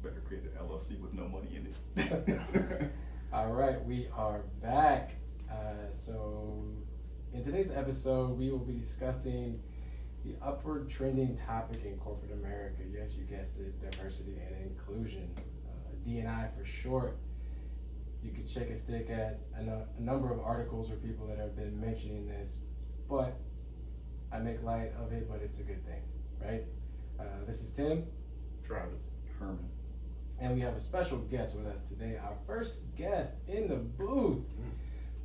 better create an LLC with no money in it. All right, we are back. So, in today's episode, we will be discussing the upward trending topic in corporate America. Yes, you guessed it, diversity and inclusion, D&I for short. You could shake a stick at a number of articles or people that have been mentioning this, but I make light of it, but it's a good thing, right? This is Tim. Travis. Herman. And we have a special guest with us today. Our first guest in the booth.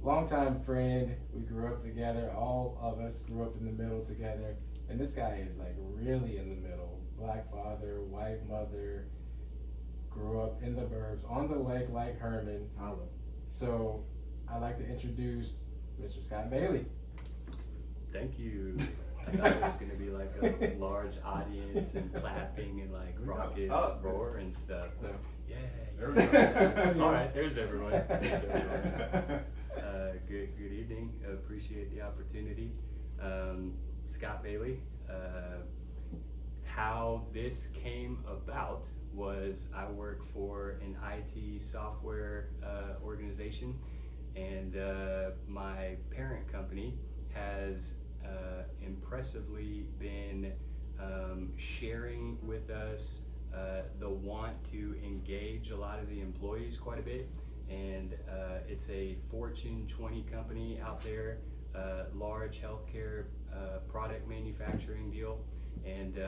Longtime friend. We grew up together. All of us grew up in the middle together. And this guy is like really in the middle. Black father, white mother. Grew up in the burbs, on the lake like Herman. Holla. So I'd like to introduce Mr. Scott Bailey. Thank you. I thought it was going to be like a large audience and clapping and like raucous roar and stuff. No. Yeah, There we yeah. All right, there's everyone. Good evening. Appreciate the opportunity. Scott Bailey. How this came about was I work for an IT software organization, and my parent company has impressively been sharing with us the want to engage a lot of the employees quite a bit. And it's a Fortune 20 company out there, large healthcare product manufacturing deal. And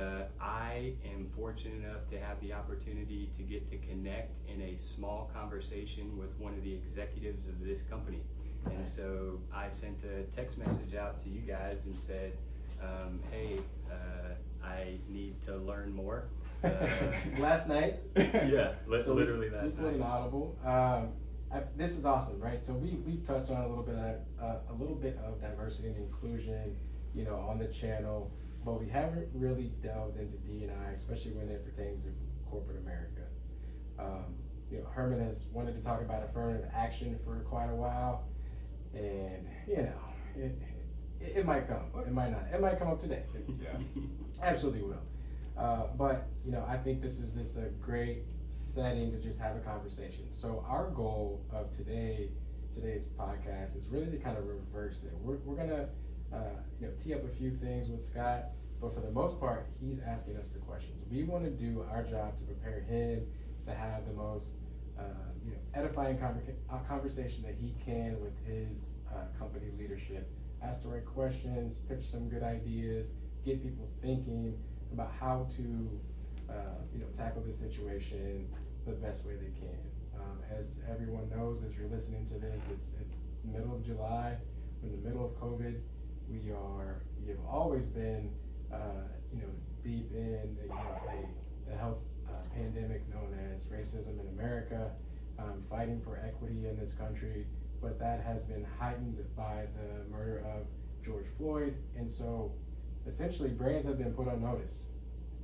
I am fortunate enough to have the opportunity to get to connect in a small conversation with one of the executives of this company. And so I sent a text message out to you guys and said, hey, I need to learn more. Last night. Yeah, So literally we last put an night. audible. This is awesome, right? So we've touched on a little bit of diversity and inclusion, on the channel, but we haven't really delved into D&I, especially when it pertains to corporate America. Herman has wanted to talk about affirmative action for quite a while, and it might come, it might not, it might come up today. Yes. Absolutely will. But I think this is just a great setting to just have a conversation. So our goal of today's podcast is really to kind of reverse it. We're gonna tee up a few things with Scott, but for the most part, he's asking us the questions. We want to do our job to prepare him to have the most edifying conversation that he can with his company leadership. Ask the right questions, pitch some good ideas, get people thinking about how to tackle this situation the best way they can. As everyone knows, as you're listening to this, it's middle of July. We're in the middle of COVID. We have always been deep in the health pandemic known as racism in America, fighting for equity in this country, but that has been heightened by the murder of George Floyd. And so essentially brands have been put on notice,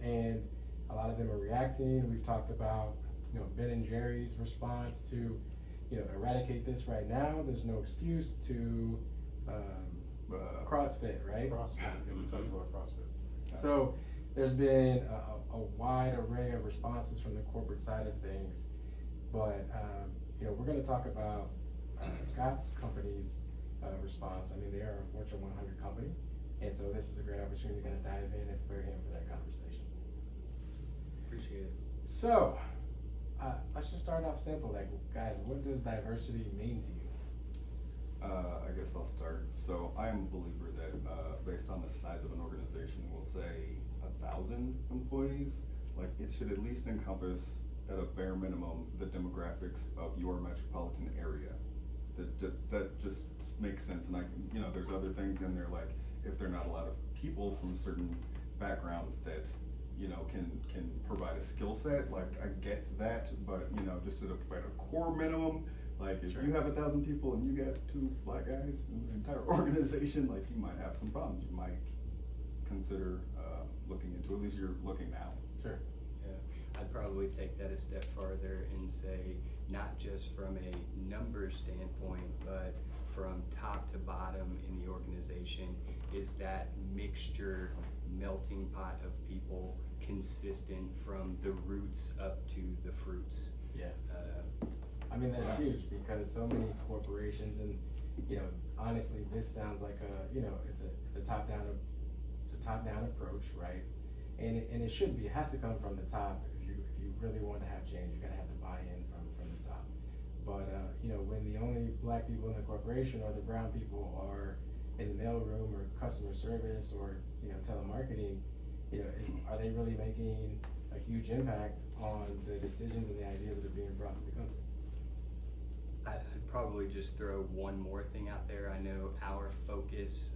and a lot of them are reacting. We've talked about Ben & Jerry's response to eradicate this right now. There's no excuse to CrossFit, right? CrossFit. We talked about CrossFit. So there's been a wide array of responses from the corporate side of things, but we're going to talk about Scott's company's response. I mean, they are a Fortune 100 company, and so this is a great opportunity to kind of dive in and prepare him for that conversation. Appreciate it. So let's just start off simple. Like, guys, what does diversity mean to you? I guess I'll start. So I am a believer that based on the size of an organization, we'll say 1,000 employees, like it should at least encompass at a bare minimum the demographics of your metropolitan area. That just makes sense. And there's other things in there, like if there are not a lot of people from certain backgrounds that can provide a skill set, like I get that, but just at a core minimum, like if you have 1,000 people and you get 2 black guys in the entire organization, like you might have some problems. You might consider looking into, at least you're looking now. Sure. Yeah, I'd probably take that a step farther and say not just from a numbers standpoint, but from top to bottom in the organization, is that mixture melting pot of people, consistent from the roots up to the fruits. Yeah. Uh, I mean, that's Yeah. huge because so many corporations and, honestly, this sounds like it's a top-down approach, right? And it should be, it has to come from the top. If you really want to have change, you gotta have the buy-in from the top. But, when the only black people in the corporation or the brown people are in the mailroom or customer service or, telemarketing, are they really making a huge impact on the decisions and the ideas that are being brought to the company? I'd probably just throw one more thing out there. I know our focus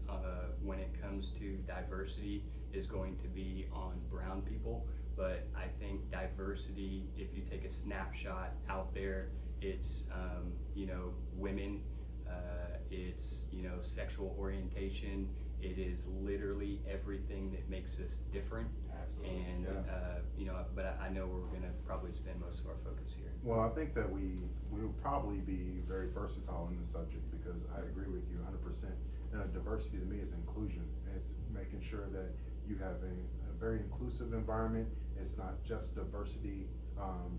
when it comes to diversity is going to be on brown people, but I think diversity, if you take a snapshot out there, it's women, it's sexual orientation. It is literally everything that makes us different. Absolutely. And Yeah. but I know we're gonna probably spend most of our focus here. Well, I think that we will probably be very versatile in this subject because I agree with you 100%. Diversity to me is inclusion. It's making sure that you have a very inclusive environment. It's not just diversity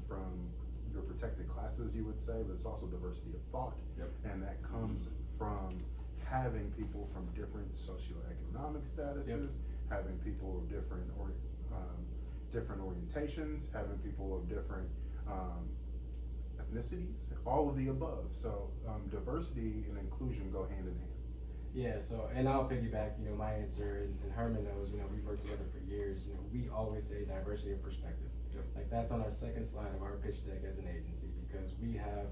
from your protected classes, you would say, but it's also diversity of thought. Yep. And that comes from having people from different socioeconomic statuses, Yep. having people of different orientations, having people of different ethnicities, all of the above. So diversity and inclusion go hand in hand. Yeah, so, and I'll piggyback, my answer, and Herman knows, we've worked together for years, we always say diversity of perspective. Yep. Like, that's on our second slide of our pitch deck as an agency, because we have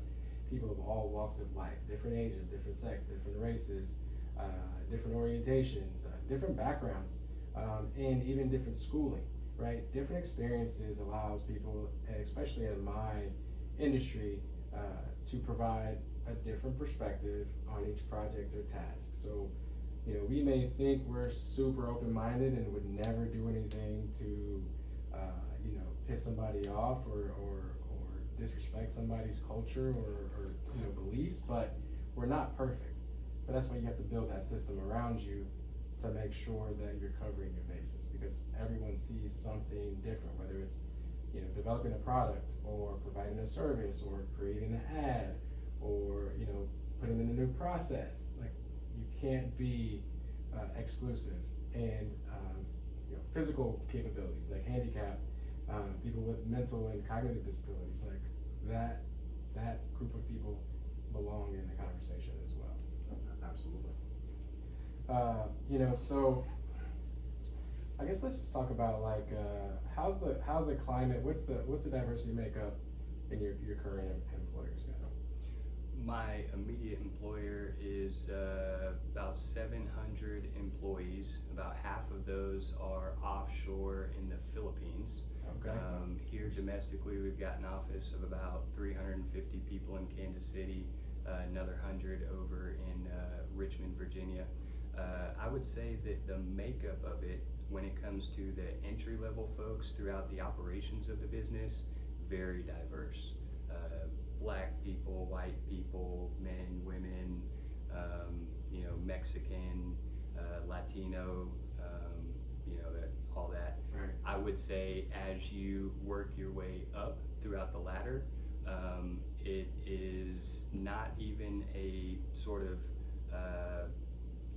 people of all walks of life, different ages, different sex, different races, different orientations, different backgrounds, and even different schooling, right? Different experiences allows people, and especially in my industry, to provide a different perspective on each project or task. So, we may think we're super open-minded and would never do anything to, piss somebody off or disrespect somebody's culture or beliefs, but we're not perfect. But that's why you have to build that system around you to make sure that you're covering your bases, because everyone sees something different, whether it's developing a product or providing a service or creating an ad or putting in a new process. Like, you can't be exclusive. And physical capabilities like handicap, people with mental and cognitive disabilities, like that group of people belong in the conversation as well. Absolutely. So I guess let's just talk about like how's the climate? What's the diversity makeup in your current employers, guys? My immediate employer is about 700 employees. About half of those are offshore in the Philippines. Okay. Here domestically, we've got an office of about 350 people in Kansas City, another 100 over in Richmond, Virginia. I would say that the makeup of it, when it comes to the entry-level folks throughout the operations of the business, very diverse. Black people, white people, men, women, Mexican, Latino, all that. Right. I would say as you work your way up throughout the ladder, it is not even a sort of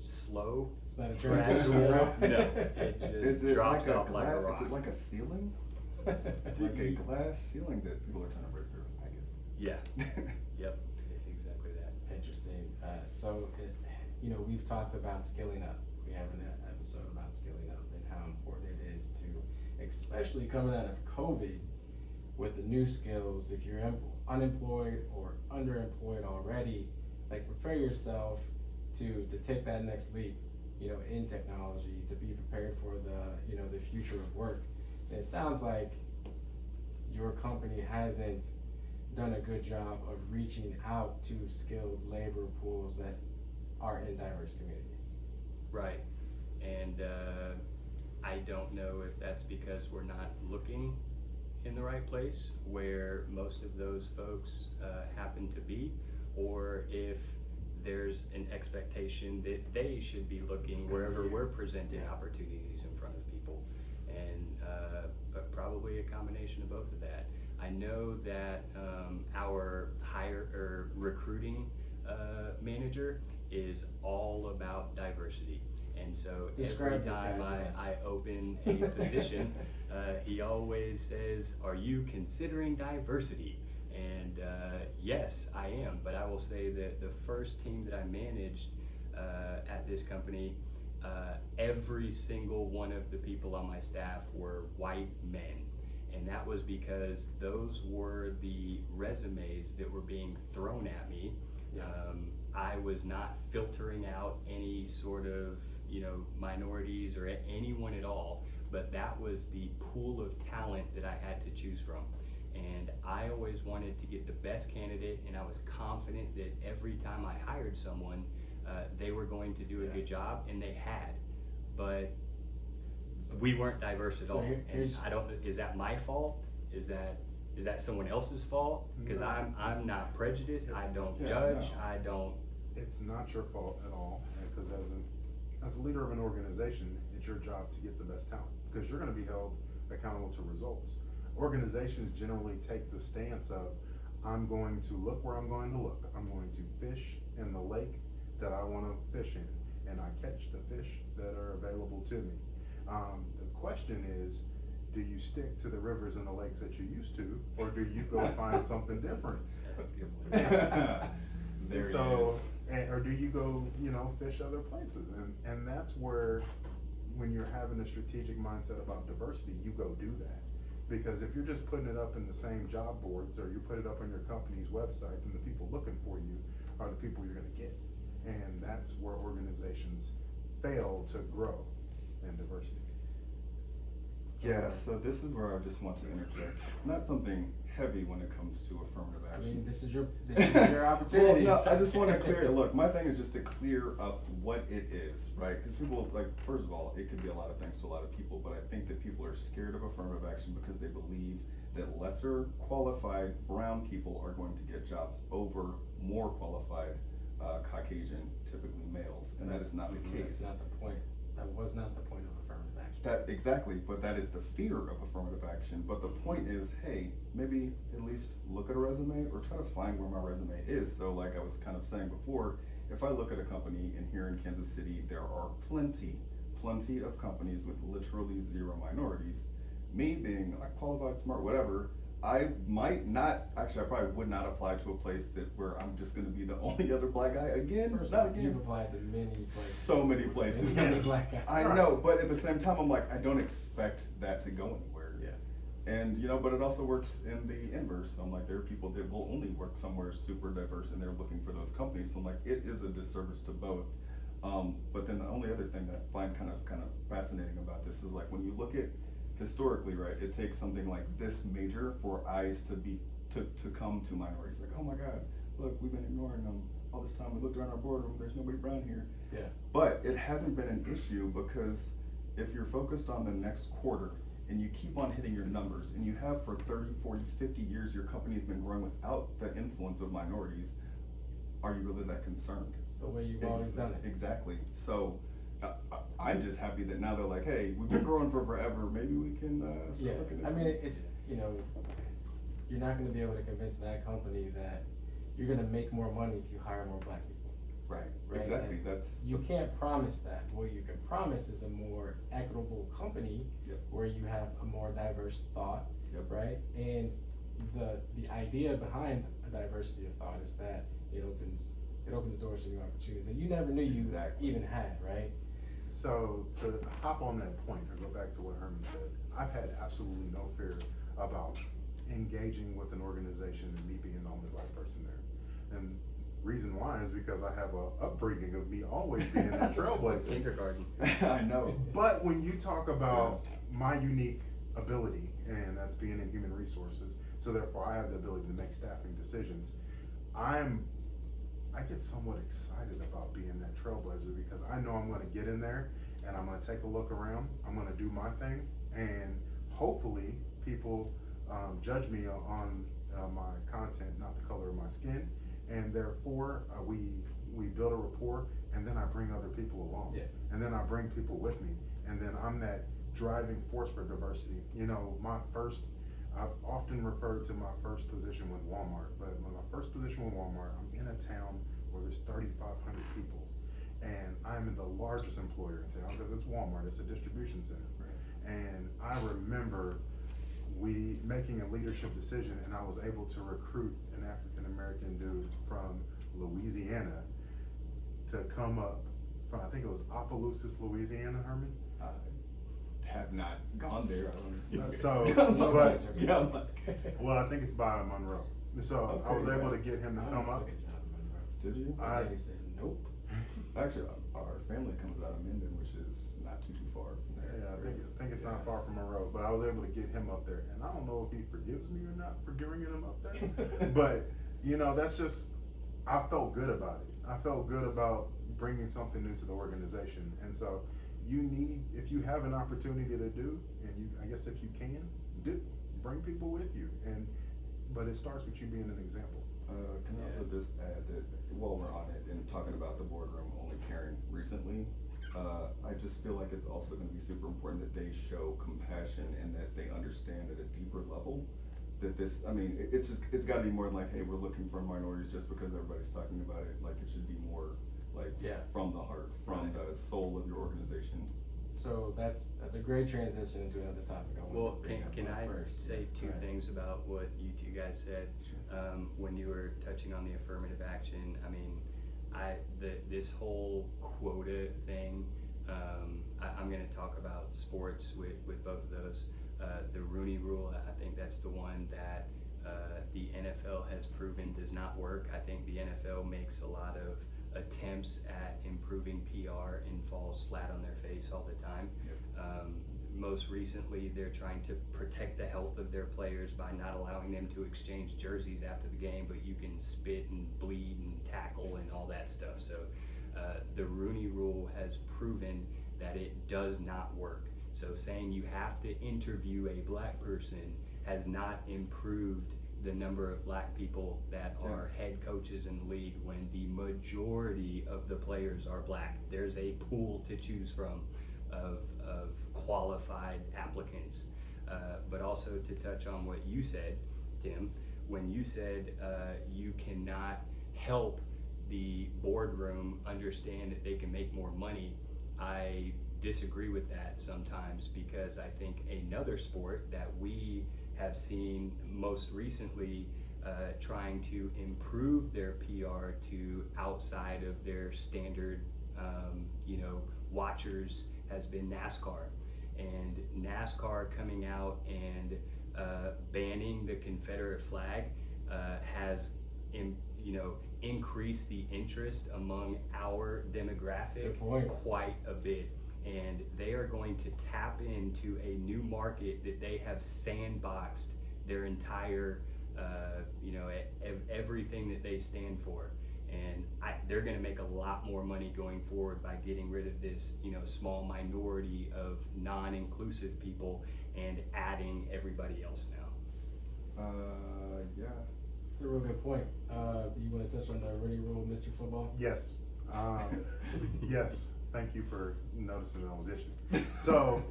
slow, It's not a gradual. transition, No, it just Is it drops like a off like a glass? rock. Is it like a ceiling? It's like a glass ceiling that people are trying to break through. I Yeah. get. Yep. Exactly that. Interesting. We've talked about skilling up. We have an episode about skilling up and how important it is to, especially coming out of COVID, with the new skills. If you're unemployed or underemployed already, like, prepare yourself to take that next leap, in technology, to be prepared for the future of work. And it sounds like your company hasn't done a good job of reaching out to skilled labor pools that are in diverse communities. Right. And I don't know if that's because we're not looking in the right place where most of those folks happen to be, or if there's an expectation that they should be looking wherever we're presenting opportunities in front of people. but probably a combination of both of that. I know that our recruiting manager is all about diversity. And so Describe every this guy time to us. I open a position, he always says, "Are you considering diversity?" And yes, I am. But I will say that the first team that I managed at this company, every single one of the people on my staff were white men. And that was because those were the resumes that were being thrown at me. Yeah. I was not filtering out any sort of, minorities or anyone at all, but that was the pool of talent that I had to choose from. And I always wanted to get the best candidate, and I was confident that every time I hired someone, they were going to do a good job, and they had. But we weren't diverse at So all. here's- And I don't, is that my fault? Is that someone else's fault? Because No. I'm not prejudiced, I don't Yeah, judge, no. I don't. It's not your fault at all, because as a leader of an organization, it's your job to get the best talent, because you're gonna be held accountable to results. Organizations generally take the stance of, I'm going to look where I'm going to look. I'm going to fish in the lake that I wanna fish in, and I catch the fish that are available to me. The question is, do you stick to the rivers and the lakes that you used to, or do you go find something different? That's a good one. There it So, is. or do you go, fish other places? And that's where, when you're having a strategic mindset about diversity, you go do that. Because if you're just putting it up in the same job boards, or you put it up on your company's website, then the people looking for you are the people you're gonna get. And that's where organizations fail to grow in diversity. Yeah, so this is where I just want to interject. Not something heavy when it comes to affirmative I action. mean, this is your opportunity. Well, no, I just want to clear. Look, my thing is just to clear up what it is, right? Because people, first of all, it could be a lot of things to a lot of people, but I think that people are scared of affirmative action because they believe that lesser qualified brown people are going to get jobs over more qualified Caucasian, typically males, and that is not the That's case. not the point. That was not the point of affirmative action. That exactly, but that is the fear of affirmative action. But the point is, hey, maybe at least look at a resume or try to find where my resume is. So like I was kind of saying before, if I look at a company in here in Kansas City, there are plenty of companies with literally zero minorities. Me being like qualified, smart, whatever, I might not, actually I probably would not apply to a place where I'm just gonna be the only other black guy again. First Not off, again. you've applied to many places. So many places. Many black guys. I know, but at the same time, I'm like, I don't expect that to go anywhere. Yeah. And but it also works in the inverse. So I'm like, there are people that will only work somewhere super diverse, and they're looking for those companies. So I'm like, it is a disservice to both. But then the only other thing that I find kind of fascinating about this is like when you look at historically, right? It takes something like this major for eyes to come to minorities. Like, oh my God, look, we've been ignoring them all this time. We looked around our boardroom, there's nobody brown here. Yeah. But it hasn't been an issue because if you're focused on the next quarter and you keep on hitting your numbers and you have for 30, 40, 50 years, your company's been growing without the influence of minorities, are you really that concerned? It's the way you've always done it. Exactly. So I'm just happy that now they're like, hey, we've been growing for forever. Maybe we can start Yeah, looking at I some-" mean, it's, you're not gonna be able to convince that company that you're gonna make more money if you hire more black people. Right. Right, Exactly. and That's You can't promise that. What you can promise is a more equitable company Yep. where you have a more diverse thought, Yep. right? And the idea behind a diversity of thought is that it opens doors to new opportunities that you never knew you Exactly. even had, right? So to hop on that point and go back to what Herman said, I've had absolutely no fear about engaging with an organization and me being the only black person there. And reason why is because I have a upbringing of me always being that trailblazer. Kindergarten. I know. But when you talk about my unique ability, and that's being in human resources, so therefore I have the ability to make staffing decisions, I get somewhat excited about being that trailblazer because I know I'm gonna get in there and I'm gonna take a look around, I'm gonna do my thing, and hopefully people judge me on my content, not the color of my skin, and therefore we build a rapport, and then I bring other people along, Yeah. and then I bring people with me, and then I'm that driving force for diversity. You know, I've often referred to my first position with Walmart, but my first position with Walmart, I'm in a town where there's 3,500 people, and I'm the largest employer in town because it's Walmart, it's a distribution center. Right. And I remember we making a leadership decision, and I was able to recruit an African American dude from Louisiana to come up from, I think it was Opelousas, Louisiana, Herman. I have not gone there. I don't So, but, but yeah, I'm like, well, I think it's by Monroe. So I Okay, was able yeah. to get him to I come almost up. took a job in Monroe. did you? I- Daddy said nope. Actually, our family comes out of Minden, which is not too far from there. Yeah, I think it's not Yeah. far from Monroe, but I was able to get him up there, and I don't know if he forgives me or not for bringing him up there. But you know, that's just, I felt good about it. I felt good about bringing something new to the organization, and so if you have an opportunity to do, and I guess if you can, bring people with you, but it starts with you being an example. Can I also just add that while we're on it and talking about the boardroom only caring recently, I just feel like it's also going to be super important that they show compassion and that they understand at a deeper level that this, I mean, it's got to be more like, hey, we're looking for minorities just because everybody's talking about it. Like, it should be more like from the heart, from the soul of your organization. So that's a great transition into another topic. Well, bring up can I first. say two Right. things about what you two guys said? When you were touching on the affirmative action, I mean, this whole quota thing, I'm going to talk about sports with both of those. The Rooney Rule, I think that's the one that the NFL has proven does not work. I think the NFL makes a lot of attempts at improving PR and falls flat on their face all the time. Most recently, they're trying to protect the health of their players by not allowing them to exchange jerseys after the game, but you can spit and bleed and tackle and all that stuff. So the Rooney Rule has proven that it does not work. So saying you have to interview a black person has not improved the number of black people that are head coaches in the league when the majority of the players are black. There's a pool to choose from of qualified applicants. But also to touch on what you said, Tim, when you said you cannot help the boardroom understand that they can make more money, I disagree with that sometimes, because I think another sport that we have seen most recently trying to improve their PR to outside of their standard watchers has been NASCAR. And NASCAR coming out and banning the Confederate flag has increased the interest among our demographic quite a bit. And they are going to tap into a new market that they have sandboxed their entire, everything that they stand for. And they're going to make a lot more money going forward by getting rid of this, small minority of non-inclusive people and adding everybody else now. Yeah. That's a real good point. You want to touch on the Rooney Rule, Mr. Football? Yes. Yes. Thank you for noticing that I was itching. So,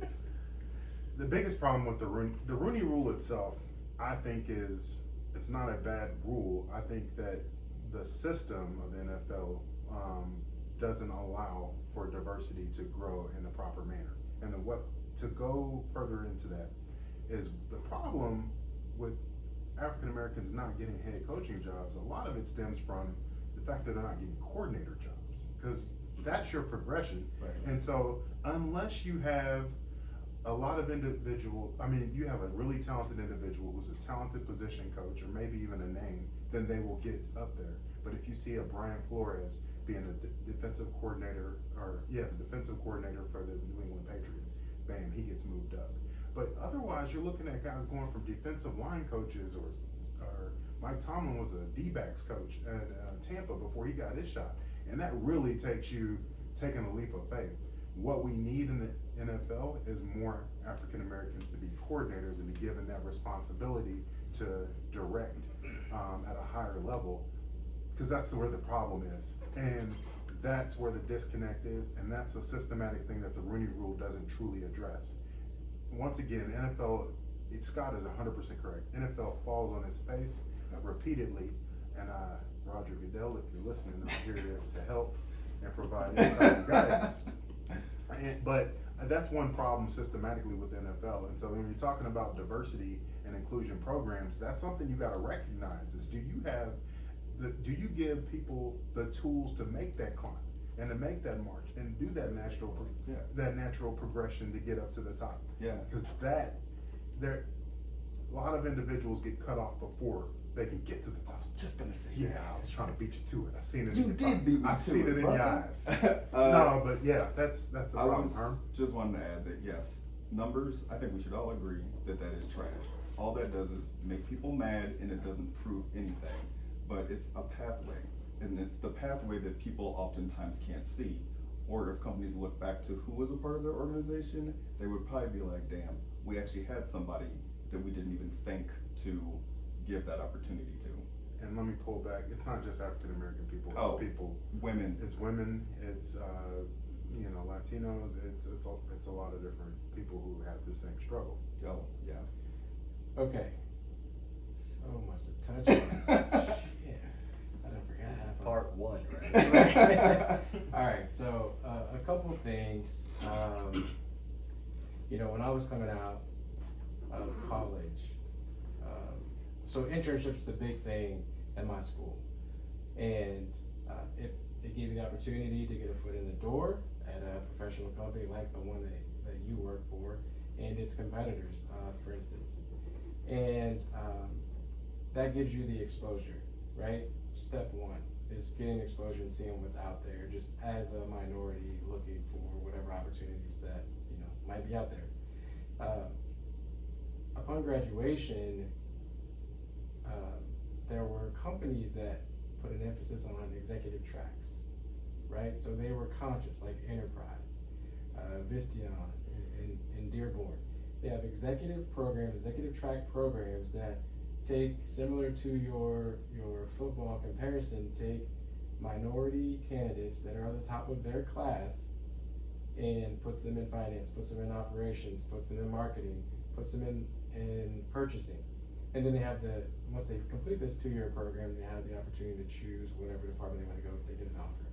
the biggest problem with the Rooney Rule itself, I think it's not a bad rule. I think that the system of the NFL doesn't allow for diversity to grow in a proper manner. And to go further into that is the problem with African Americans not getting head coaching jobs. A lot of it stems from the fact that they're not getting coordinator jobs, because that's your progression. Right. And so unless you have a lot of you have a really talented individual who's a talented position coach, or maybe even a name, then they will get up there. But if you see a Brian Flores being a defensive coordinator, the defensive coordinator for the New England Patriots, bam, he gets moved up. But otherwise, you're looking at guys going from defensive line coaches, or Mike Tomlin was a D-backs coach at Tampa before he got his shot. And that really takes you taking a leap of faith. What we need in the NFL is more African Americans to be coordinators and be given that responsibility to direct at a higher level, because that's where the problem is. And that's where the disconnect is, and that's the systematic thing that the Rooney Rule doesn't truly address. once again, NFL, Scott is 100% correct. NFL falls on its face repeatedly, and Roger Goodell, if you're listening, I'm here to help and provide insight and guidance. But that's one problem systematically with the NFL. And so when you're talking about diversity and inclusion programs, that's something you got to recognize is do you give people the tools to make that climb and to make that march and do that natural progression to get up to the top? Yeah. Because a lot of individuals get cut off before they can get to the top. Just gonna say. Yeah, I was trying to beat you to it. I seen it. You in your did beat me I to seen it, it in brother. your eyes. No, but yeah, that's the problem, Herm. Just wanted to add that yes, numbers. I think we should all agree that is trash. All that does is make people mad, and it doesn't prove anything. But it's a pathway, and it's the pathway that people oftentimes can't see. Or if companies look back to who was a part of their organization, they would probably be like, "Damn, we actually had somebody that we didn't even think to give that opportunity to." And let me pull back. It's not just African American people. It's people. Women. It's women. It's Latinos. It's a lot of different people who have the same struggle. Oh, yeah. Okay. So much to touch on. Shit. I done forgot This is half of part one, right? All right, so a couple of things. When I was coming out of college, so internships is a big thing at my school, and it gave me the opportunity to get a foot in the door at a professional company like the one that you work for, and its competitors, for instance, and that gives you the exposure, right? Step one is getting exposure and seeing what's out there, just as a minority looking for whatever opportunities that might be out there. Upon graduation, there were companies that put an emphasis on executive tracks, right? So they were conscious, like Enterprise, Vistion, and Dearborn. They have executive track programs that take, similar to your football comparison, take minority candidates that are at the top of their class and puts them in finance, puts them in operations, puts them in marketing, puts them in purchasing. And then they have once they complete this 2-year program, they have the opportunity to choose whatever department they want to go if they get an offer.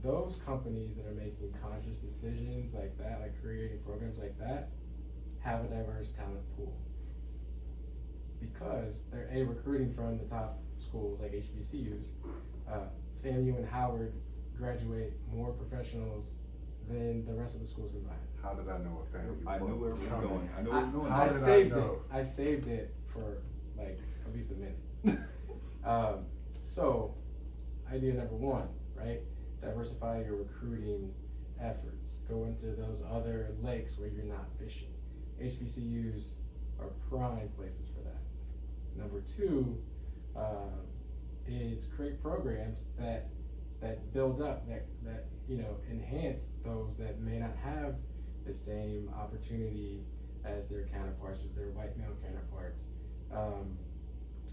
Those companies that are making conscious decisions like that, like creating programs like that, have a diverse talent pool. Because they're recruiting from the top schools like HBCUs. FAMU and Howard graduate more professionals than the rest of the schools combined. How did I know a family? I knew where it was going. I knew it was going. How did I saved know? it. I saved it for like at least a minute. So, idea number one, right? Diversify your recruiting efforts. Go into those other lakes where you're not fishing. HBCUs are prime places for that. Number two is create programs that build up, that enhance those that may not have the same opportunity as their counterparts, as their white male counterparts.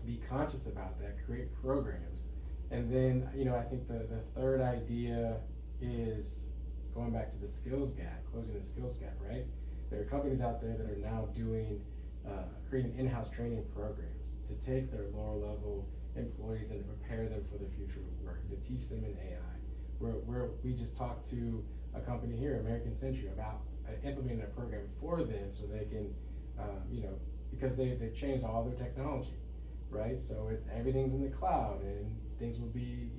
Be conscious about that, create programs. And then, I think the third idea is going back to the skills gap, closing the skills gap, right? There are companies out there that are now creating in-house training programs to take their lower level employees and to prepare them for the future of work, to teach them in AI. We just talked to a company here, American Century, about implementing a program for them so they can, because they've changed all their technology, right? So everything's in the cloud and things will be,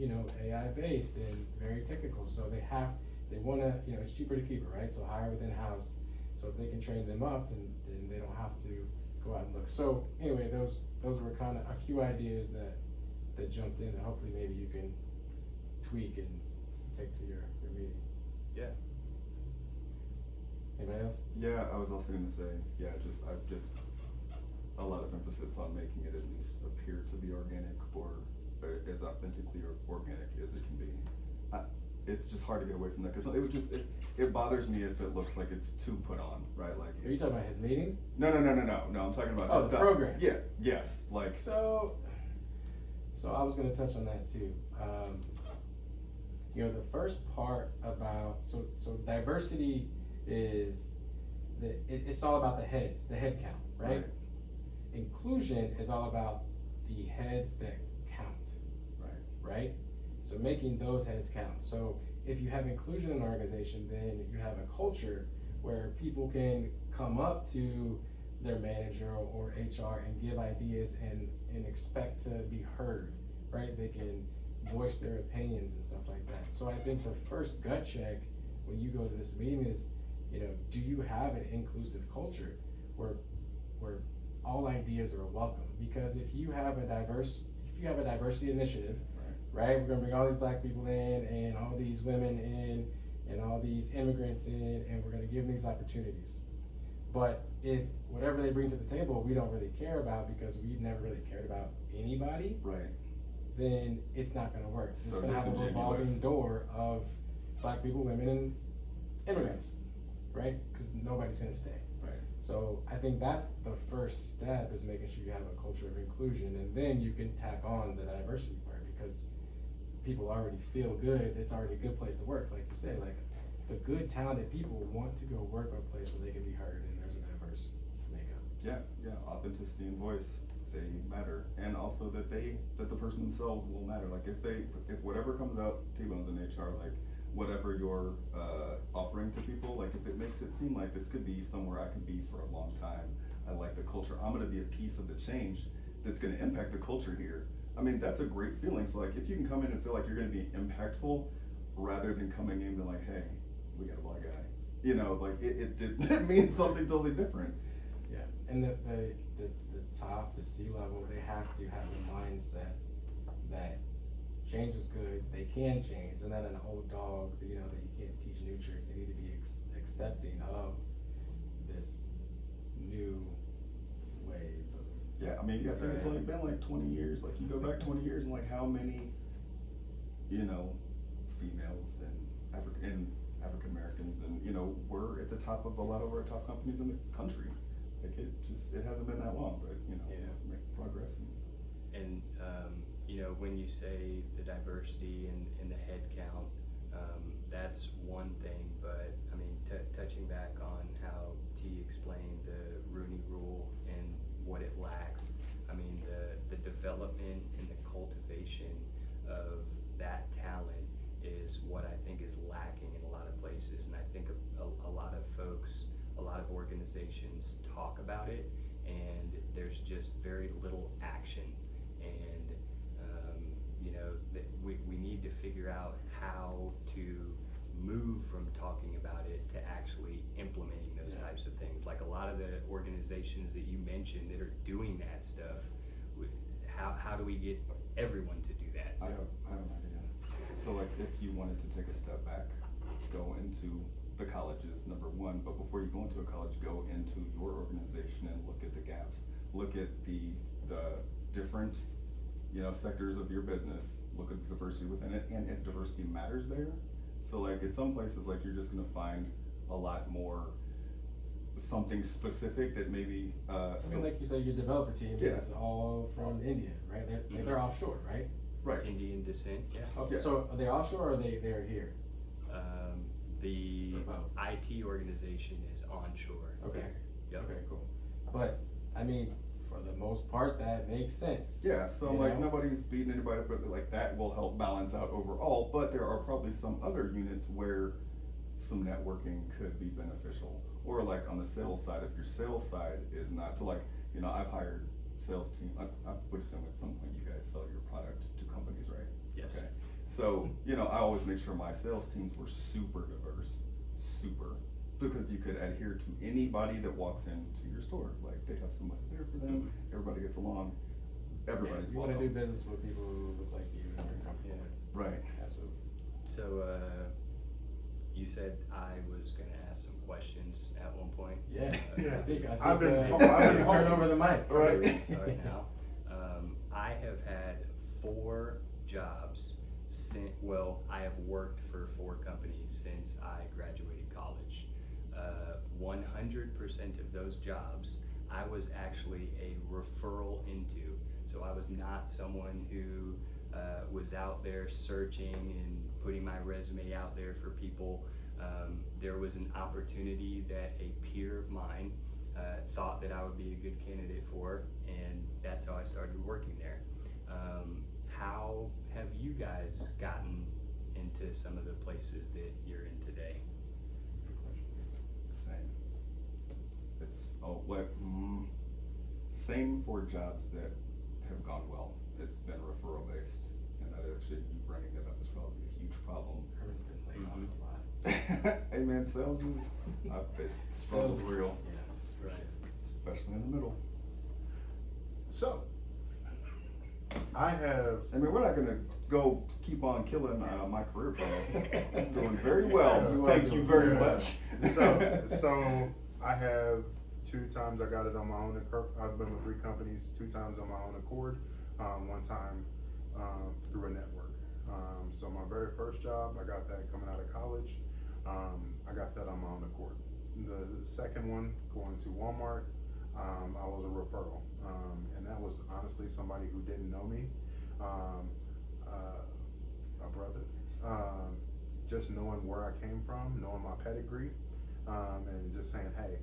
AI based and very technical. So they want to, it's cheaper to keep it, right? So hire within house. So if they can train them up, then they don't have to go out and look. So anyway, those were kind of a few ideas that jumped in, and hopefully maybe you can tweak and take to your meeting. Yeah. Anybody else? Yeah, I was also gonna say, I've just a lot of emphasis on making it at least appear to be organic or as authentically organic as it can be. It's just hard to get away from that because it bothers me if it looks like it's too put on, right? Like, Are you talking about his meeting? No, I'm talking about just the program. Yeah, yes, like. So I was gonna touch on that too. The first part about, so diversity is it's all about the heads, the head count, right? Inclusion is all about the heads that count, right? So making those heads count. So if you have inclusion in an organization, then you have a culture where people can come up to their manager or HR and give ideas and expect to be heard, right? They can voice their opinions and stuff like that. So I think the first gut check when you go to this meeting is, do you have an inclusive culture where all ideas are welcome? Because if you have a diversity initiative, right? We're gonna bring all these black people in and all these women in and all these immigrants in, and we're gonna give them these opportunities. But if whatever they bring to the table we don't really care about because we've never really cared about anybody, then it's not gonna work. It's So gonna have a revolving door of black people, women, and immigrants, right? Because nobody's gonna stay. So I think that's the first step, is making sure you have a culture of inclusion, and then you can tack on the diversity part, because people already feel good. It's already a good place to work. Like you said, like the good, talented people want to go work at a place where they can be heard and there's a diverse makeup. Yeah, authenticity and voice, they matter. And also that the person themselves will matter. Like if whatever comes out, T-Bone's in HR, like whatever you're offering to people, like if it makes it seem like this could be somewhere I could be for a long time, I like the culture, I'm gonna be a piece of the change that's gonna impact the culture here. I mean, that's a great feeling. So like if you can come in and feel like you're gonna be impactful rather than coming in and be like, hey, we got a black guy. Like it means something totally different. Yeah, and the top, the C-level, they have to have the mindset that change is good, they can change, and then an old dog, that you can't teach new tricks. They need to be accepting of this new wave of. Yeah, I mean, I think it's like been like 20 years. Like you go back 20 years and like how many, females and African Americans and we're at the top of a lot of our top companies in the country. Like it hasn't been that long, but make progress. And when you say the diversity and the head count, that's one thing, but I mean, touching back on how T explained the Rooney Rule and what it lacks, I mean, the development and the cultivation of that talent is what I think is lacking in a lot of places. And I think a lot of folks, a lot of organizations talk about it, and there's just very little action. And we need to figure out how to move from talking about it to actually implementing those types of things. Like a lot of the organizations that you mentioned that are doing that stuff, how do we get everyone to do that? I have an idea. So like if you wanted to take a step back, go into the colleges, number one, but before you go into a college, go into your organization and look at the gaps. Look at the different sectors of your business, look at the diversity within it, and if diversity matters there. So like at some places, like you're just gonna find a lot more something specific that maybe like you said, your developer team is all from India, right? They're offshore, right? Right. Indian descent, yeah. Oh, yeah. So are they offshore or they're here? The IT organization is onshore. Okay. Yep. Okay, cool. But I mean, for the most part, that makes sense. Yeah, so nobody's beating anybody up, but like that will help balance out overall, but there are probably some other units where some networking could be beneficial. Or like on the sales side, if your sales side is not, so like, I've hired sales team, I would assume at some point you guys sell your product to companies, right? Yes. Okay. So, I always make sure my sales teams were super diverse, because you could adhere to anybody that walks into your store. Like they have somebody there for them, everybody gets along, everybody's You want to welcome. do business with people who look like you and you're comfortable with. Right. Absolutely. So, you said I was gonna ask some questions at one point. Yeah. I think I've been turn hoping. over the mic. Right. Sorry now. I have had 4 jobs I have worked for 4 companies since I graduated college. 100% of those jobs I was actually a referral into. So I was not someone who was out there searching and putting my resume out there for people. There was an opportunity that a peer of mine thought that I would be a good candidate for, and that's how I started working there. How have you guys gotten into some of the places that you're in today? Same. Same for jobs that have gone well. It's been referral based, and that actually you bringing it up is probably a huge problem. Herman's been laid off Mhm. a lot. Hey man, sales is struggle's Sales- real, Yeah. Right. especially in the middle. So, I have. I mean, we're not gonna go keep on killing my career path. I'm doing very well. You are Thank you doing very Yeah. much. So I have 2 times I got it on my own. I've been with 3 companies, 2 times on my own accord, 1 time through a network. So my very first job, I got that coming out of college. I got that on my own accord. The second one, going to Walmart, I was a referral, and that was honestly somebody who didn't know me, a brother. Just knowing where I came from, knowing my pedigree, and just saying, hey,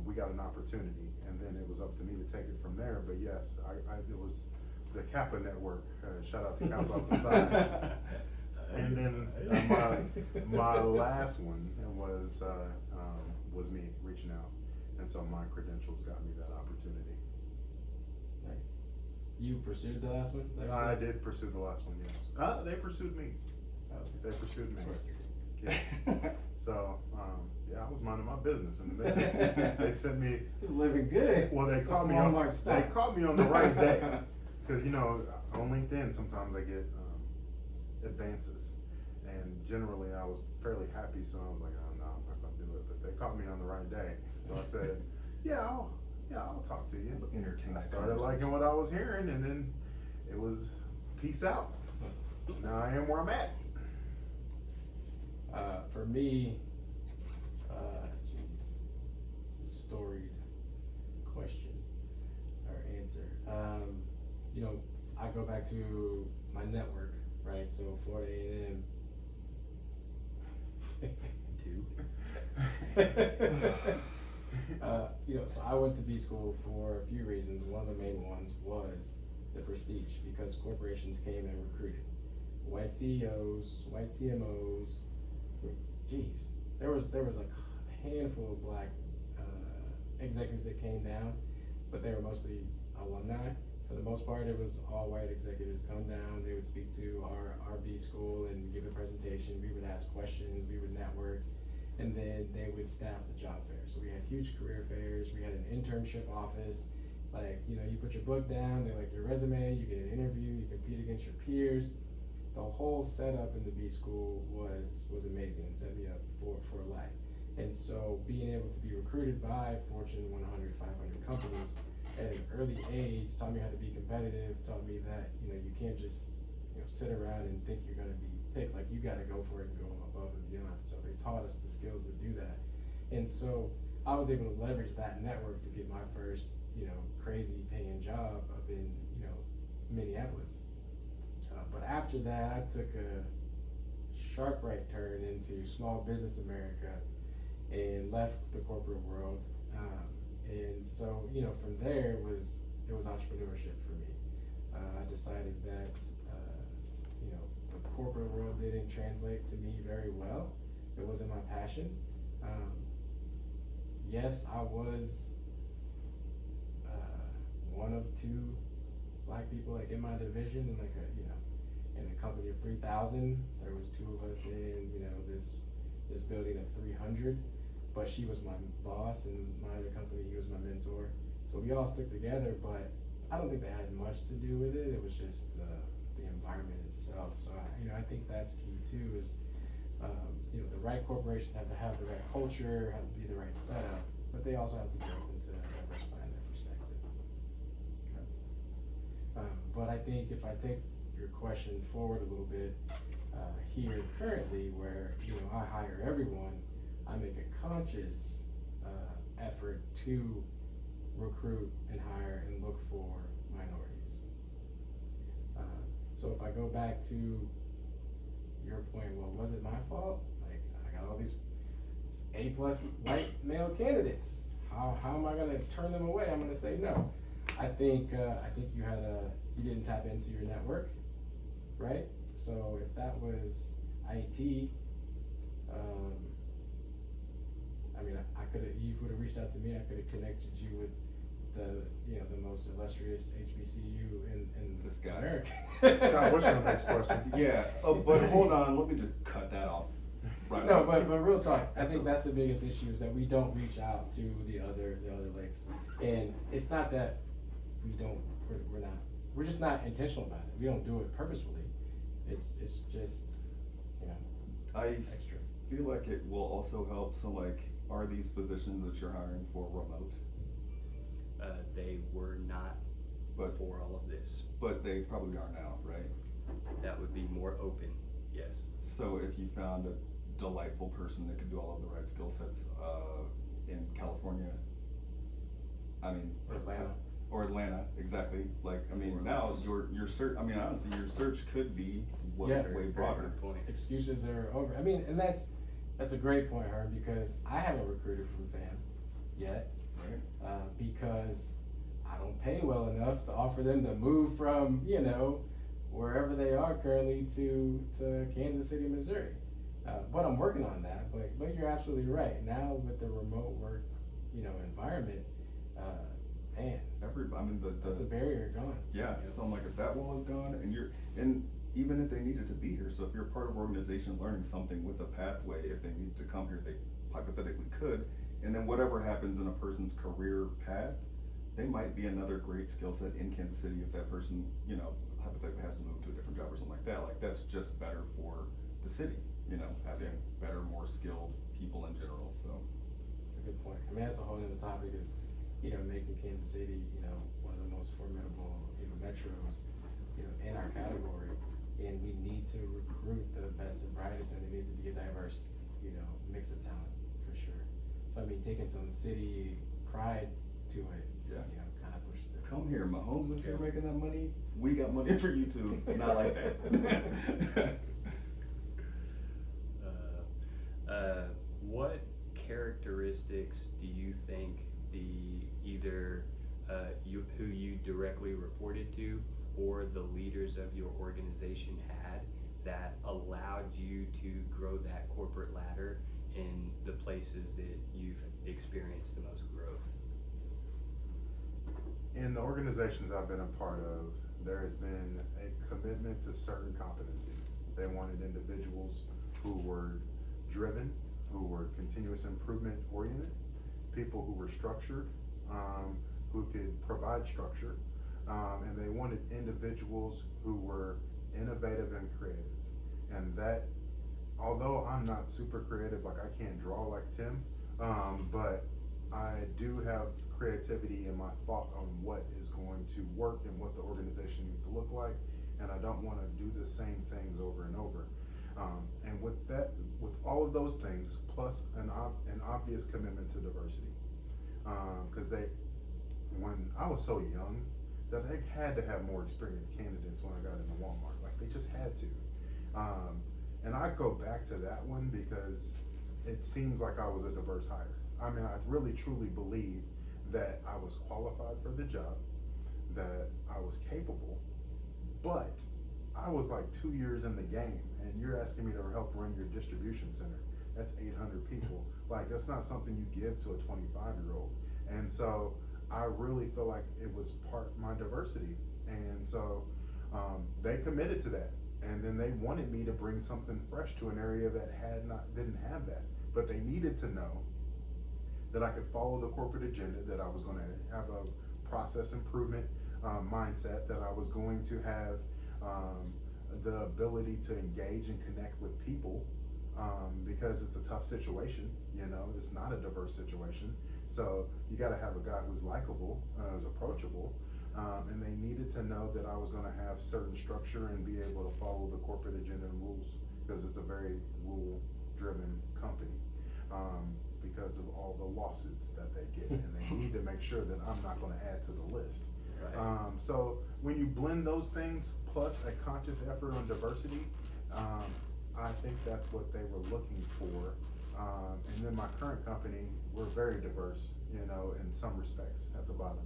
we got an opportunity, and then it was up to me to take it from there. But yes, it was the Kappa network. Shout out to Kappa up the side. And then my last one was me reaching out, and so my credentials got me that opportunity. Nice. You pursued the last one? That was I it? did pursue the last one, yes. They pursued me. Oh, They pursued me. of course they did. Yeah. So, yeah, I was minding my business, and they sent me. He's living good. Well, they caught me Walmart on. stock. They caught me on the right day, because on LinkedIn sometimes I get advances, and generally I was fairly happy, so I was like, oh no, I'm not gonna do it. But they caught me on the right day, so I said, I'll talk to you. Entertain I that started conversation. liking what I was hearing, and then it was peace out. Now I am where I'm at. For me, geez, it's a storied question or answer. I go back to my network, right? So Florida A&M. 2. So I went to B school for a few reasons. One of the main ones was the prestige, because corporations came and recruited white CEOs, white CMOs. Geez, there was like a handful of black executives that came down, but they were mostly alumni. For the most part, it was all white executives come down. They would speak to our B school and give a presentation. We would ask questions. We would network. And then they would staff the job fair. So we had huge career fairs. We had an internship office. Like, you put your book down, they like your resume, you get an interview, you compete against your peers. The whole setup in the B school was amazing and set me up for life. And so being able to be recruited by Fortune 100, 500 companies at an early age taught me how to be competitive, taught me that, you can't just, sit around and think you're gonna be picked. Like, you gotta go for it and go above and beyond. So they taught us the skills to do that. And so I was able to leverage that network to get my first, crazy paying job up in, Minneapolis. But after that, I took a sharp right turn into small business America and left the corporate world. And so, from there it was entrepreneurship for me. I decided that, the corporate world didn't translate to me very well. It wasn't my passion. Yes, I was one of 2 black people like in my division, and like in a company of 3,000, there was 2 of us in this building of 300. But she was my boss, and my other company, he was my mentor. So we all stuck together, but I don't think that had much to do with it. It was just the environment itself. So I think that's key too. Is the right corporation have to have the right culture, have to be the right setup, but they also have to be open to diversifying their perspective. But I think if I take your question forward a little bit, here currently, where I hire everyone, I make a conscious effort to recruit and hire and look for minorities. So if I go back to your point, well, was it my fault? Like, I got all these A+ white male candidates. How am I gonna turn them away? I'm gonna say no. I think you didn't tap into your network, right? So if that was IT, I mean, I could have, you would have reached out to me. I could have connected you with the most illustrious HBCU in This guy. America. Scott, what's your next question? Yeah, but hold on, let me just cut that off. Right No, now. but real talk, I think that's the biggest issue is that we don't reach out to the other lakes, and it's not that we're just not intentional about it. We don't do it purposefully. It's just I extra. feel like it will also help. So, like, are these positions that you're hiring for remote? They were not But for all of this. but they probably are now, right? That would be more open, yes. So if you found a delightful person that could do all of the right skill sets in California, I mean, or Atlanta, exactly. Like, I mean, now your search. I mean, honestly, your search could be way Very broader. good point. Excuses are over. I mean, and that's a great point, Herm, because I haven't recruited from FAM yet, Right. because I don't pay well enough to offer them to move from wherever they are currently to Kansas City, Missouri. But I'm working on that. But you're absolutely right. Now with the remote work, environment, man, I mean, that's a barrier gone. yeah. So I'm like, if that wall is gone, and even if they needed to be here, so if you're part of an organization learning something with a pathway, if they need to come here, they hypothetically could. And then whatever happens in a person's career path, they might be another great skill set in Kansas City if that person, hypothetically has to move to a different job or something like that. Like, that's just better for the city, having better, more skilled people in general. So It's a good point. I mean, that's a whole other topic is, making Kansas City, one of the most formidable, metros, in our category. And we need to recruit the best and brightest, and it needs to be a diverse, mix of talent for sure. So I mean, taking some city pride to it, Yeah. kind of pushes it. come here, Mahomes. If you're making that money, we got money for you too. Not like that. What characteristics do you think who you directly reported to or the leaders of your organization had that allowed you to grow that corporate ladder in the places that you've experienced the most growth? In the organizations I've been a part of, there has been a commitment to certain competencies. They wanted individuals who were driven, who were continuous improvement oriented, people who were structured, who could provide structure, and they wanted individuals who were innovative and creative. And that, although I'm not super creative, like I can't draw like Tim, but I do have creativity in my thought on what is going to work and what the organization needs to look like, and I don't want to do the same things over and over. And with all of those things, plus an obvious commitment to diversity, because when I was so young, that they had to have more experienced candidates when I got into Walmart. Like, they just had to. And I go back to that one because it seems like I was a diverse hire. I mean, I really truly believe that I was qualified for the job, that I was capable, but I was like 2 years in the game, and you're asking me to help run your distribution center. That's 800 people. Like, that's not something you give to a 25-year-old. And so I really feel like it was part my diversity. And so they committed to that. And then they wanted me to bring something fresh to an area that didn't have that. But they needed to know that I could follow the corporate agenda, that I was going to have a process improvement mindset, that I was going to have the ability to engage and connect with people, because it's a tough situation. It's not a diverse situation. So you got to have a guy who's likable, who's approachable, and they needed to know that I was going to have certain structure and be able to follow the corporate agenda and rules, because it's a very rule-driven company, because of all the lawsuits that they get, and they need to make sure that I'm not going to add to the list. Right. So when you blend those things plus a conscious effort on diversity, I think that's what they were looking for. And then my current company, we're very diverse, you know, in some respects at the bottom.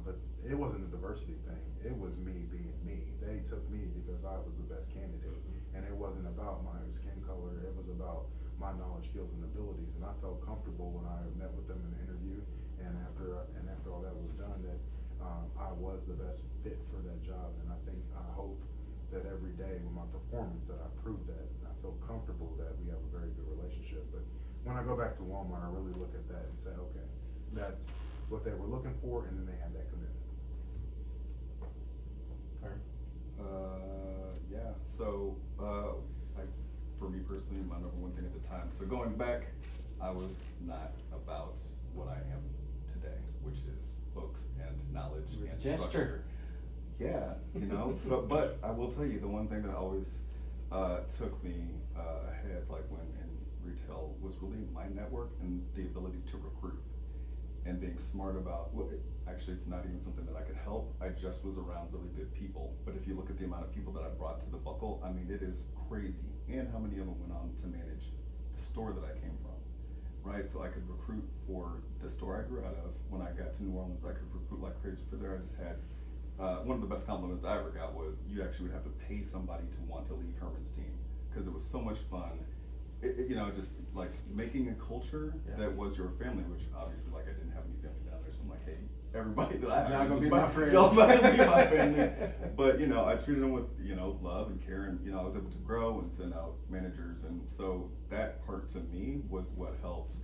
But it wasn't a diversity thing. It was me being me. They took me because I was the best candidate. And it wasn't about my skin color. It was about my knowledge, skills, and abilities. And I felt comfortable when I met with them in the interview. And after all that was done, that I was the best fit for that job. And I hope that every day with my performance that I prove that. And I feel comfortable that we have a very good relationship. But when I go back to Walmart, I really look at that and say, okay, that's what they were looking for, and then they have that commitment. Yeah, so, for me personally, my number one thing at the time, so going back, I was not about what I am today, which is books and knowledge With and gesture. structure. Yeah, you know, so, but I will tell you, the one thing that always, took me, ahead, like when in retail, was really my network and the ability to recruit. And being smart about, well, actually, it's not even something that I could help. I just was around really good people. But if you look at the amount of people that I brought to the buckle, I mean, it is crazy. And how many of them went on to manage the store that I came from, right? So I could recruit for the store I grew out of. When I got to New Orleans, I could recruit like crazy for there. I just had, one of the best compliments I ever got was you actually would have to pay somebody to want to leave Herman's team because it was so much fun. You know, just like making a culture that was your family, which obviously, like, I didn't have any family down there, so I'm like, hey, everybody that I Not have gonna is be my friends. y'all not gonna be my family. But you know, I treated them with, you know, love and care, and you know, I was able to grow and send out managers, and so that part to me was what helped.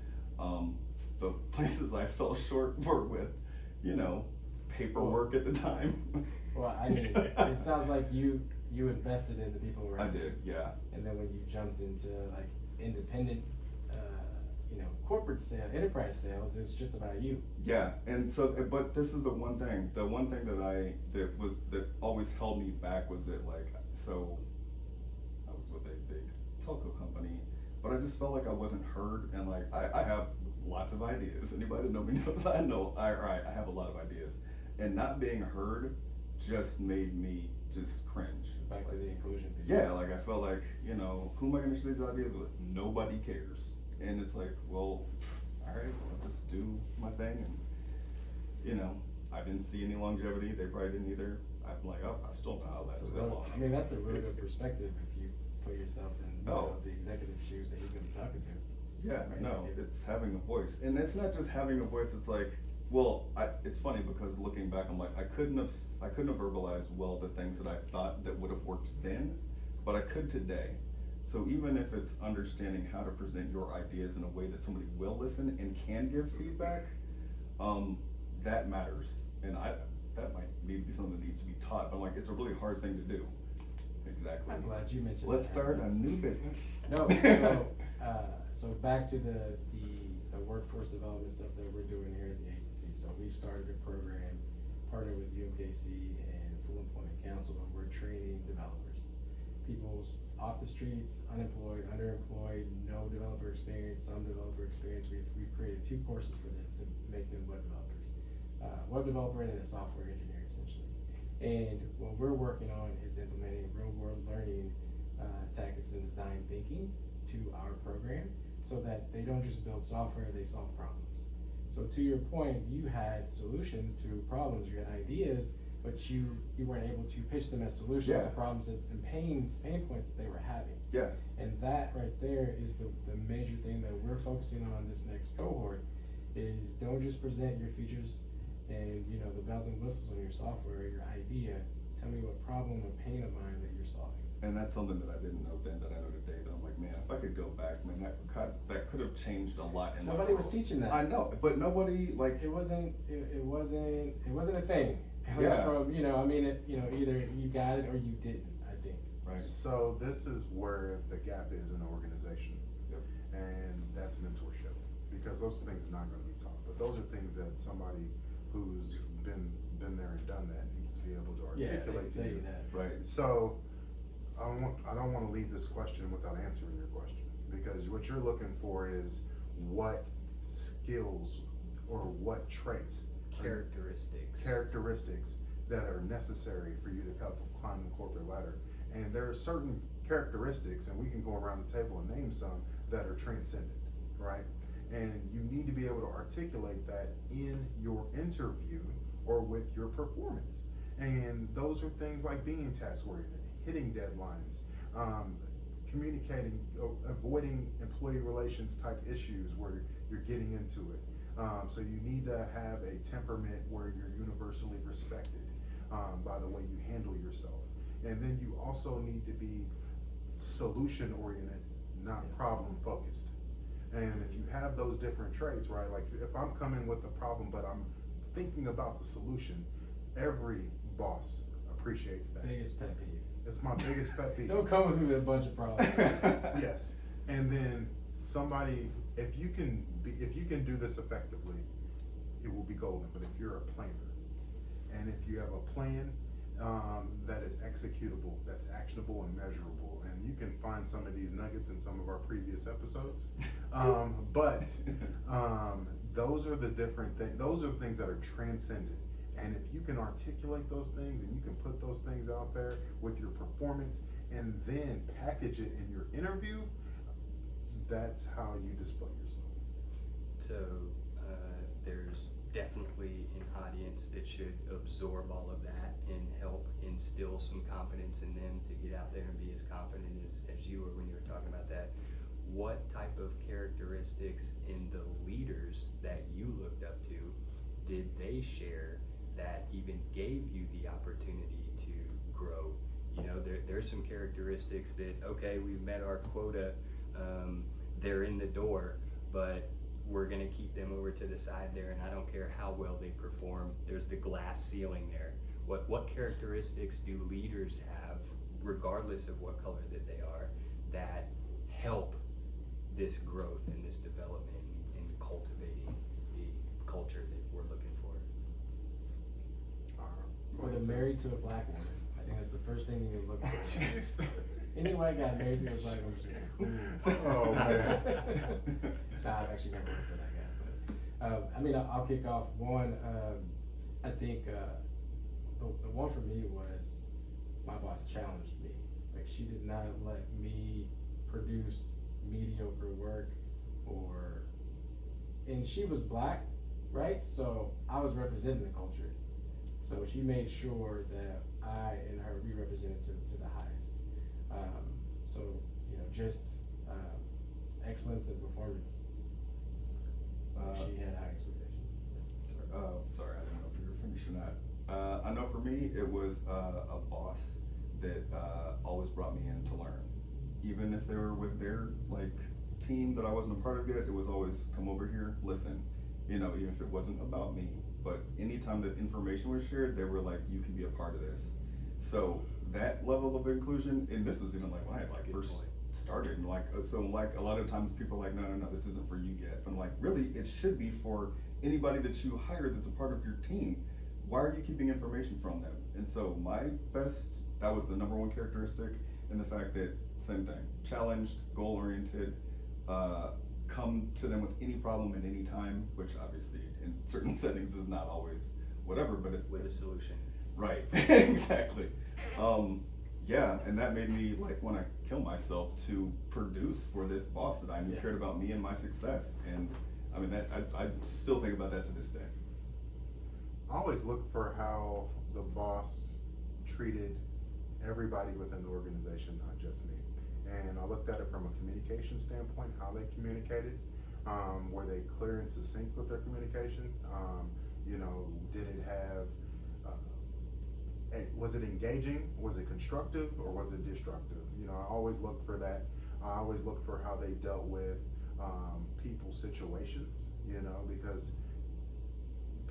The places I fell short were with, you know, paperwork at the time. Well, I mean, it sounds like you invested in the people around I you. did, yeah. And then when you jumped into like independent, you know, corporate sales, enterprise sales, it's just about you. Yeah, and so, but this is the one thing that always held me back was that, like, so I was with a big telco company, but I just felt like I wasn't heard, and like, I have lots of ideas. Anybody that know me knows I have a lot of ideas, and not being heard just made me just cringe. Back to the inclusion piece. Yeah, like I felt like, you know, who am I gonna share these ideas with? Nobody cares. And it's like, well, alright, I'll just do my thing, and you know, I didn't see any longevity, they probably didn't either. I'm like, oh, I still don't know how it lasted that long. I mean, that's a really good perspective if you put yourself in you know, the executive shoes that he's gonna be talking to. Yeah, Right? no, it's having a voice. And it's not just having a voice, it's like, well, it's funny because looking back, I'm like, I couldn't have verbalized well the things that I thought that would have worked then, but I could today. So even if it's understanding how to present your ideas in a way that somebody will listen and can give feedback, that matters. And that might maybe be something that needs to be taught, but I'm like, it's a really hard thing to do. Exactly. I'm glad you mentioned Let's that. start a new business. No, so back to the workforce development stuff that we're doing here at the agency. So we've started a program, partnered with UMKC and Full Employment Council, and we're training developers. People off the streets, unemployed, underemployed, no developer experience, some developer experience. We've created 2 courses for them to make them web developers. Web developer and then a software engineer, essentially. And what we're working on is implementing real world learning tactics and design thinking to our program so that they don't just build software, they solve problems. So to your point, you had solutions to problems, you had ideas, but you weren't able to pitch them as solutions to problems and pain points that they were having. Yeah. And that right there is the major thing that we're focusing on this next cohort is don't just present your features and you know the bells and whistles on your software, your idea. Tell me what problem or pain of mine that you're solving. And that's something that I didn't know then that I know today that I'm like, man, if I could go back, man, that could have changed a lot in Nobody my was world. teaching that. I know, but nobody like It wasn't a thing. It was from, you know, I mean, either you got it or you didn't, I think. right. So this is where the gap is in the organization. Yep. And that's mentorship, because those things are not gonna be taught, but those are things that somebody who's been there and done that needs to be able to Yeah, they articulate can to tell you. you that. Right. So, I don't wanna leave this question without answering your question, because what you're looking for is what skills or what traits, Characteristics that are necessary for you to help climb the corporate ladder. And there are certain characteristics, and we can go around the table and name some that are transcendent, right? And you need to be able to articulate that in your interview or with your performance. And those are things like being task oriented, hitting deadlines, communicating, avoiding employee relations type issues where you're getting into it. So you need to have a temperament where you're universally respected by the way you handle yourself. And then you also need to be solution oriented, not problem focused. And if you have those different traits, right? Like if I'm coming with a problem, but I'm thinking about the solution, every boss appreciates that. Biggest pet peeve. It's my biggest pet peeve. Don't come with me with a bunch of problems. Yes. And then somebody, if you can do this effectively, it will be golden. But if you're a planner, and if you have a plan that is executable, that's actionable and measurable, and you can find some of these nuggets in some of our previous episodes. But those are the different things. Those are the things that are transcendent. And if you can articulate those things and you can put those things out there with your performance and then package it in your interview, that's how you display yourself. So there's definitely an audience that should absorb all of that and help instill some confidence in them to get out there and be as confident as you were when you were talking about that. What type of characteristics in the leaders that you looked up to did they share that even gave you the opportunity to grow? You know, there's some characteristics that, okay, we've met our quota, they're in the door, but we're gonna keep them over to the side there, and I don't care how well they perform, there's the glass ceiling there. What characteristics do leaders have, regardless of what color that they are, that help this growth and this development and cultivating the culture that we're looking for? Whether married to a black woman, I think that's the first thing you look for. Any white guy married to a black woman is just cool. Oh, man. Nah, I've actually never worked for that guy. But I mean, I'll kick off. One, I think the one for me was my boss challenged me. Like, she did not let me produce mediocre work, and she was black, right? So I was representing the culture. So she made sure that I and her, we represented to the highest. So, you know, just excellence in performance. She had high expectations. Sorry, I didn't know if you were finished or not. I know for me, it was a boss that always brought me in to learn. Even if they were with their team that I wasn't a part of yet, it was always come over here, listen. You know, even if it wasn't about me. But anytime that information was shared, they were like, you can be a part of this. So that level of inclusion, and this was even when I had first started, and a lot of times people are like, no, this isn't for you yet. But I'm like, really, it should be for anybody that you hire that's a part of your team. Why are you keeping information from them? And so that was the number one characteristic, and the fact that, same thing, challenged, goal-oriented, come to them with any problem at any time, which obviously in certain settings is not always whatever, but with a solution. Right, exactly. Yeah, and that made me want to kill myself to produce for this boss that I knew cared about me and my success. And I mean, I still think about that to this day. I always look for how the boss treated everybody within the organization, not just me. And I looked at it from a communication standpoint, how they communicated. Were they clear and succinct with their communication? Did it have, was it engaging? Was it constructive, or was it destructive? I always look for that. I always look for how they dealt with people's situations, because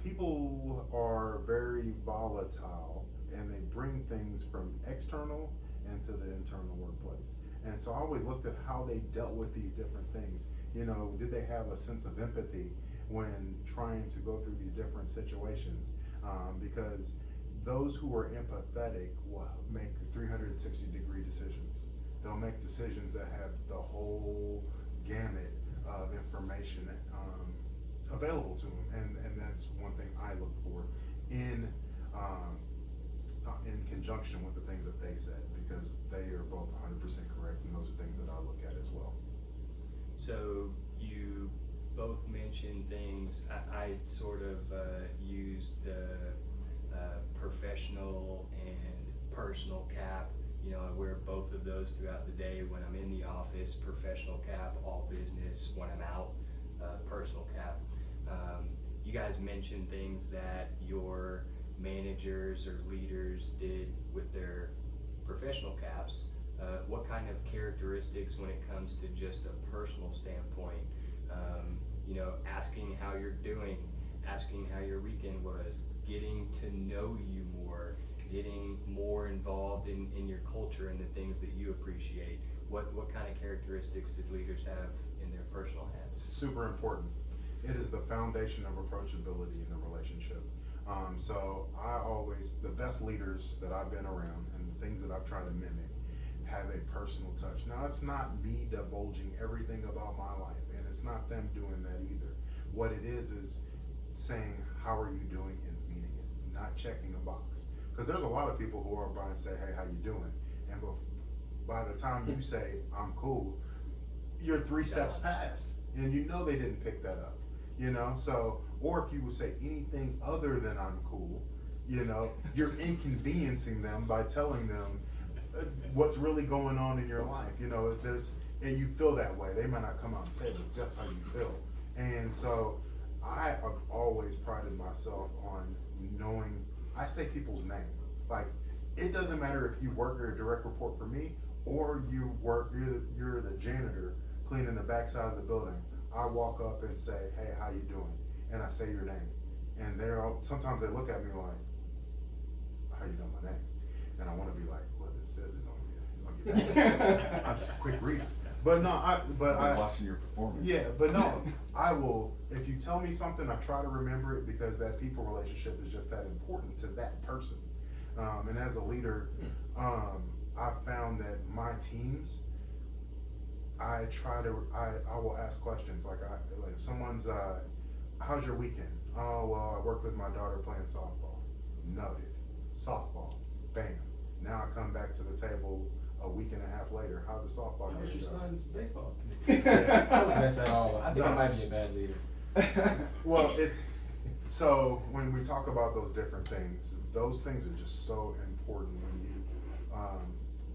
people are very volatile and they bring things from external into the internal workplace. And so I always looked at how they dealt with these different things. Did they have a sense of empathy when trying to go through these different situations? Because those who are empathetic will make 360-degree decisions. They'll make decisions that have the whole gamut of information available to them, and that's one thing I look for in conjunction with the things that they said, because they are both 100% correct, and those are things that I look at as well. So you both mentioned things. I sort of used the professional and personal cap. You know, I wear both of those throughout the day. When I'm in the office, professional cap, all business. When I'm out, personal cap. You guys mentioned things that your managers or leaders did with their professional caps. What kind of characteristics when it comes to just a personal standpoint? You know, asking how you're doing, asking how your weekend was, getting to know you more, getting more involved in your culture and the things that you appreciate. What kind of characteristics did leaders have in their personal hats? Super important. It is the foundation of approachability in a relationship. So the best leaders that I've been around and the things that I've tried to mimic have a personal touch. Now, it's not me divulging everything about my life, and it's not them doing that either. What it is saying, how are you doing, and meaning it, not checking a box. Because there's a lot of people who are by and say, hey, how you doing? And by the time you say, I'm cool, you're 3 steps past, and you know they didn't pick that up, you know? So, or if you would say anything other than I'm cool, you know, you're inconveniencing them by telling them what's really going on in your life. You know, and you feel that way. They might not come out and say it, but that's how you feel. And so I have always prided myself on knowing, I say people's name. Like, it doesn't matter if you work or a direct report for me, or you're the janitor cleaning the backside of the building. I walk up and say, hey, how you doing? And I say your name. And sometimes they look at me like, how you know my name? And I want to be like, well, it says it on I'm just a quick reader. But no, I'm watching your performance. Yeah, but no, I will, if you tell me something, I try to remember it, because that people relationship is just that important to that person. And as a leader, I've found that my teams, I will ask questions like if someone's, how's your weekend? Oh, well, I work with my daughter playing softball. Noted. Softball. Bam. Now I come back to the table a week and a half later. How'd the softball How was game your go? son's baseball? I would mess that all up. I think I might be a bad leader. Well, so when we talk about those different things, those things are just so important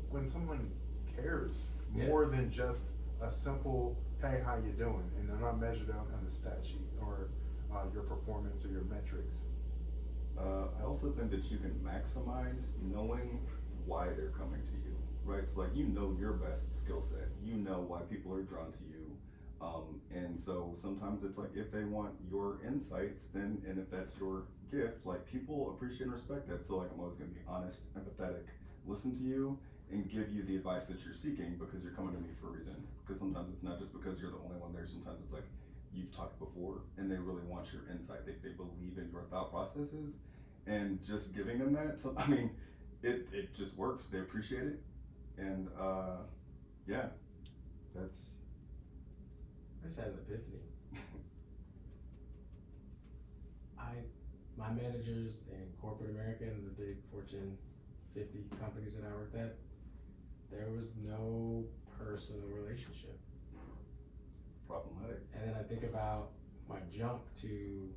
when someone cares more than just a simple, hey, how you doing? And they're not measured out on the stat sheet or your performance or your metrics. I also think that you can maximize knowing why they're coming to you, right? It's like, you know your best skill set, you know why people are drawn to you. And so sometimes it's like, if they want your insights, then, and if that's your gift, like, people appreciate and respect that. So like, I'm always gonna be honest, empathetic, listen to you, and give you the advice that you're seeking, because you're coming to me for a reason. Because sometimes it's not just because you're the only one there, sometimes it's like, you've talked before and they really want your insight. They believe in your thought processes, and just giving them that. So, I mean, it just works. They appreciate it. And yeah, I just had an epiphany. My managers in corporate America and the big Fortune 50 companies that I worked at, there was no personal relationship. problematic. And then I think about my jump to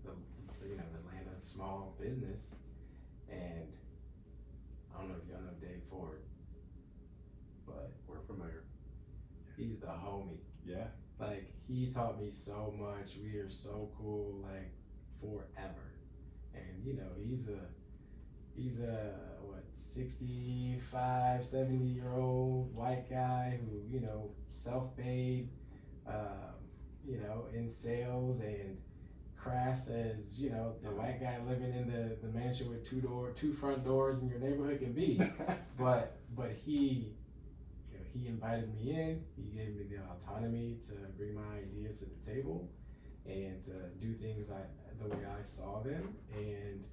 the land of small business, and I don't know if y'all know Dave Ford, but We're familiar. he's the homie. Yeah. Like, he taught me so much. We are so cool, like, forever. And he's a 65, 70-year-old white guy who, self-made, in sales, and crass as, the white guy living in the mansion with two front doors in your neighborhood can be. But he invited me in. He gave me the autonomy to bring my ideas to the table and to do things the way I saw them, and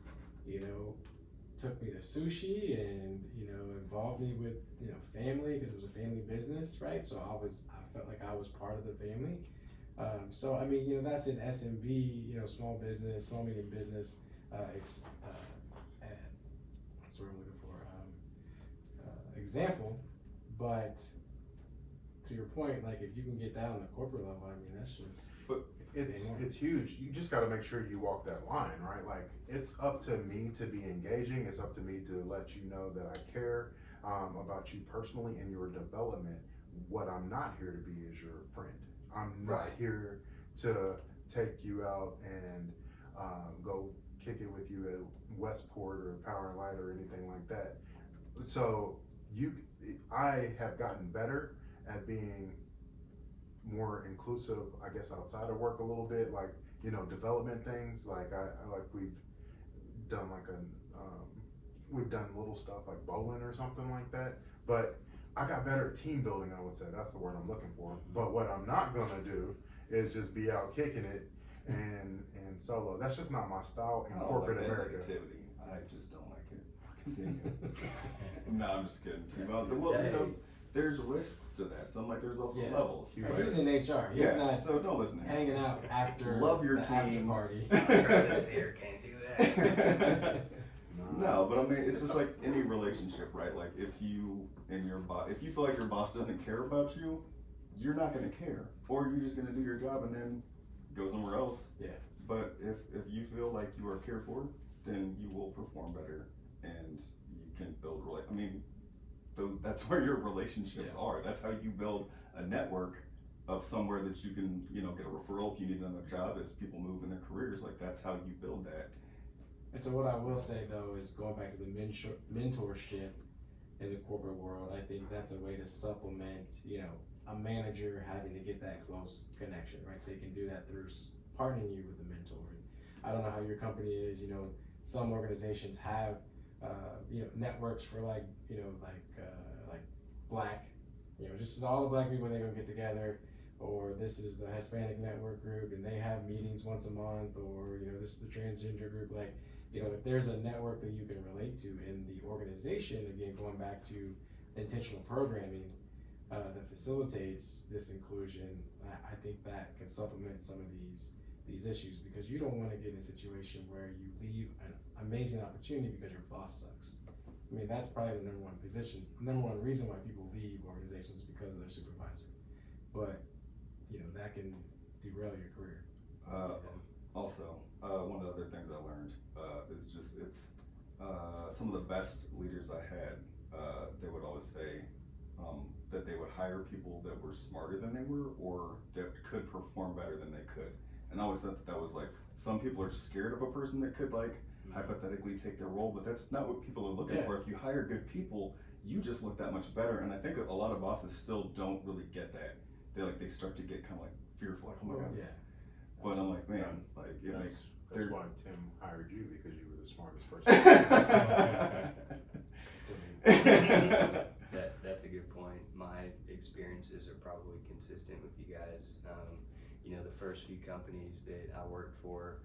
took me to sushi, and involved me with family, because it was a family business, right? So I felt like I was part of the family. So I mean, that's an SMB, small business, small medium business That's what I'm looking for. Example, but to your point, like if you can get that on the corporate level, I mean, that's just. But it's huge. You just got to make sure you walk that line, right? Like it's up to me to be engaging. It's up to me to let you know that I care about you personally and your development. What I'm not here to be is your friend. I'm not here to take you out and go kick it with you at Westport or Power and Light or anything like that. So I have gotten better at being more inclusive, I guess, outside of work a little bit, like, you know, development things. Like I like we've done we've done little stuff like bowling or something like that. But I got better at team building, I would say. That's the word I'm looking for. But what I'm not gonna do is just be out kicking it and solo. That's just not my style in corporate America. Negativity. I just don't like it. Continue. No, I'm just kidding. Well, you know, there's risks to that. So I'm like, there's also levels. Right? He's in HR. He's not so don't listen to him. hanging out after Love your the team. after party. Travis here can't do that. No, but I mean, it's just like any relationship, right? Like if you and your boss, if you feel like your boss doesn't care about you, you're not gonna care, or you're just gonna do your job and then go somewhere else. Yeah. But if you feel like you are cared for, then you will perform better, and you can build I mean, that's where your relationships are. That's how you build a network of somewhere that you can, you know, get a referral if you need another job as people move in their careers. Like that's how you build that. And so what I will say though is going back to the mentorship in the corporate world, I think that's a way to supplement, you know, a manager having to get that close connection, right? They can do that through partnering you with a mentor. I don't know how your company is, you know, some organizations have you know, networks for like black, you know, just all the black people, they gonna get together, or this is the Hispanic network group and they have meetings once a month, or, you know, this is the transgender group. Like, you know, if there's a network that you can relate to in the organization, again, going back to intentional programming that facilitates this inclusion, I think that can supplement some of these issues, because you don't want to get in a situation where you leave an amazing opportunity because your boss sucks. I mean, that's probably the number one reason why people leave organizations, because of their supervisor. But, you know, that can derail your career. Also, one of the other things I learned is just some of the best leaders I had, they would always say that they would hire people that were smarter than they were, or that could perform better than they could. And I always thought that was like, some people are scared of a person that could like hypothetically take their role, but that's not what people are looking for. If you hire good people, you just look that much better. And I think a lot of bosses still don't really get that. They start to get kind of like fearful, like, oh my God. But I'm like, man, like That's why Tim hired you, because you were the smartest person. That's a good point. My experiences are probably consistent with you guys. You know, the first few companies that I worked for,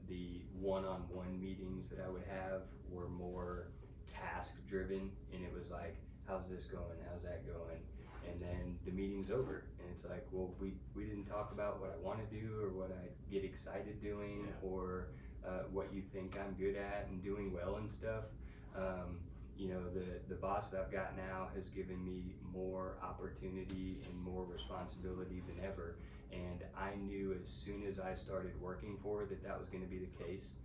the one-on-one meetings that I would have were more task-driven, and it was like, how's this going? How's that going? And then the meeting's over, and it's like, well, we didn't talk about what I want to do, or what I get excited doing, or what you think I'm good at and doing well and stuff. You know, the boss that I've got now has given me more opportunity and more responsibility than ever. And I knew as soon as I started working for her that was going to be the case.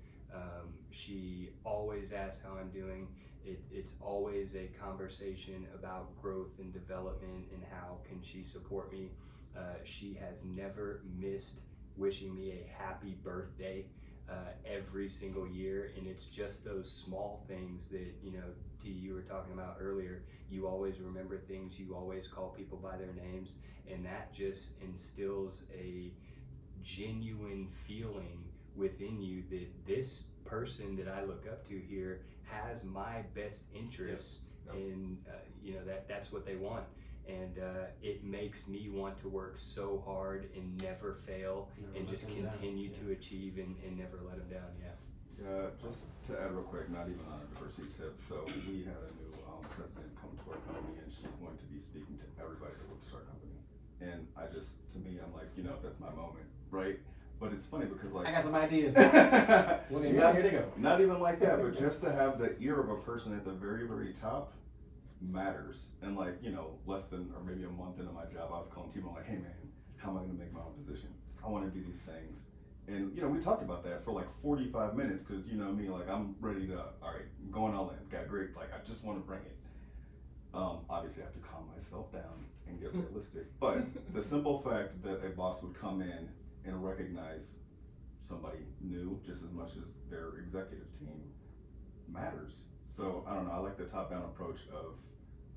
She always asks how I'm doing. It's always a conversation about growth and development and how can she support me. She has never missed wishing me a happy birthday every single year, and it's just those small things that, you know, T, you were talking about earlier. You always remember things, you always call people by their names, and that just instills a genuine feeling within you that this person that I look up to here has my best interests, and you know, that's what they want. And it makes me want to work so hard and never fail, and just continue to achieve and never let them down. Just to add real quick, not even on a diversity tip. So we had a new president come to our company, and she's going to be speaking to everybody that works at our company. And to me, I'm like, you know, that's my moment, right? But it's funny because I like got some ideas. When they not, here they go. not even like that, but just to have the ear of a person at the very, very top matters. And like, you know, less than or maybe a month into my job, I was calling Timo like, hey man, how am I gonna make my own position? I wanna do these things. And you know, we talked about that for like 45 minutes because you know me, like I'm ready to, all right, I'm going all in. Got great, like I just wanna bring it. Obviously I have to calm myself down and get realistic. But the simple fact that a boss would come in and recognize somebody new just as much as their executive team matters. So I don't know, I like the top-down approach of,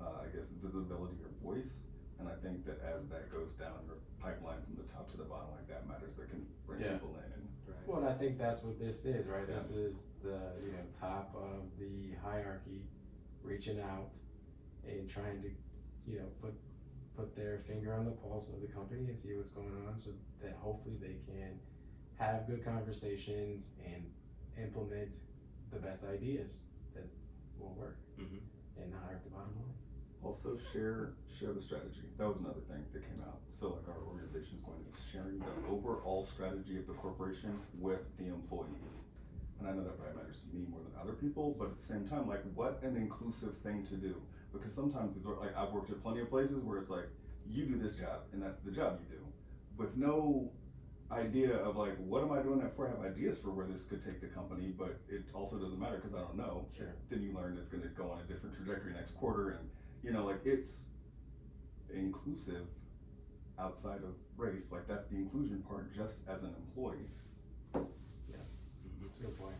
I guess, visibility or voice. And I think that as that goes down your pipeline from the top to the bottom, like that matters, that can bring Yeah. people in. And Well, and I think that's what this is, right? Yeah. This is the top of the hierarchy, reaching out and trying to put their finger on the pulse of the company and see what's going on, so that hopefully they can have good conversations and implement the best ideas that will work and not hurt the bottom line. also share the strategy. That was another thing that came out. So like our organization is going to be sharing the overall strategy of the corporation with the employees. And I know that probably matters to me more than other people, but at the same time, like what an inclusive thing to do. Because sometimes it's like I've worked at plenty of places where it's like, you do this job and that's the job you do. With no idea of like, what am I doing that for? I have ideas for where this could take the company, but it also doesn't matter because I don't know. Sure. Then you learn it's gonna go on a different trajectory next quarter, and you know, like it's inclusive outside of race. Like that's the inclusion part just as an employee. That's a good point.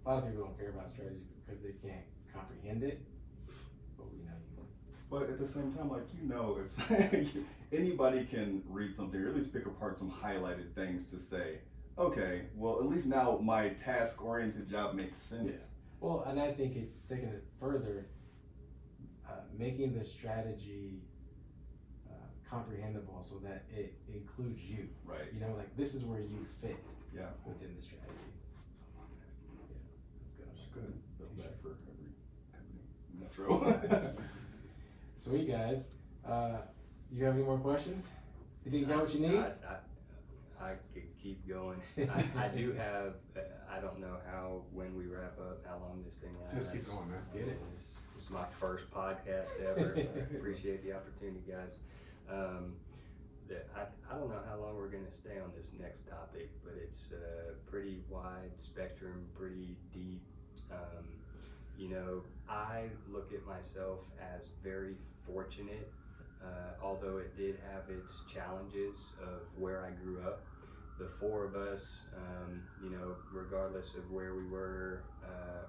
A lot of people don't care about strategy because they can't comprehend it, but we know you. But at the same time, like, you know, if anybody can read something or at least pick apart some highlighted things to say, okay, well, at least now my task-oriented job makes sense. Well, and I think it's taking it further, making the strategy comprehensible so that it includes you. Right. You know, like this is where you fit Yeah. within the strategy. Yeah, that's good. Good. Build that for every company. Metro. Sweet, guys. You have any more questions? You think you got what you need? I could keep going. I do have, I don't know when we wrap up, how long this thing lasts. Just keep going, man. Let's get it. This is my first podcast ever. I appreciate the opportunity, guys. I don't know how long we're going to stay on this next topic, but it's pretty wide spectrum, pretty deep. You know, I look at myself as very fortunate, although it did have its challenges of where I grew up. The four of us, you know, regardless of where we were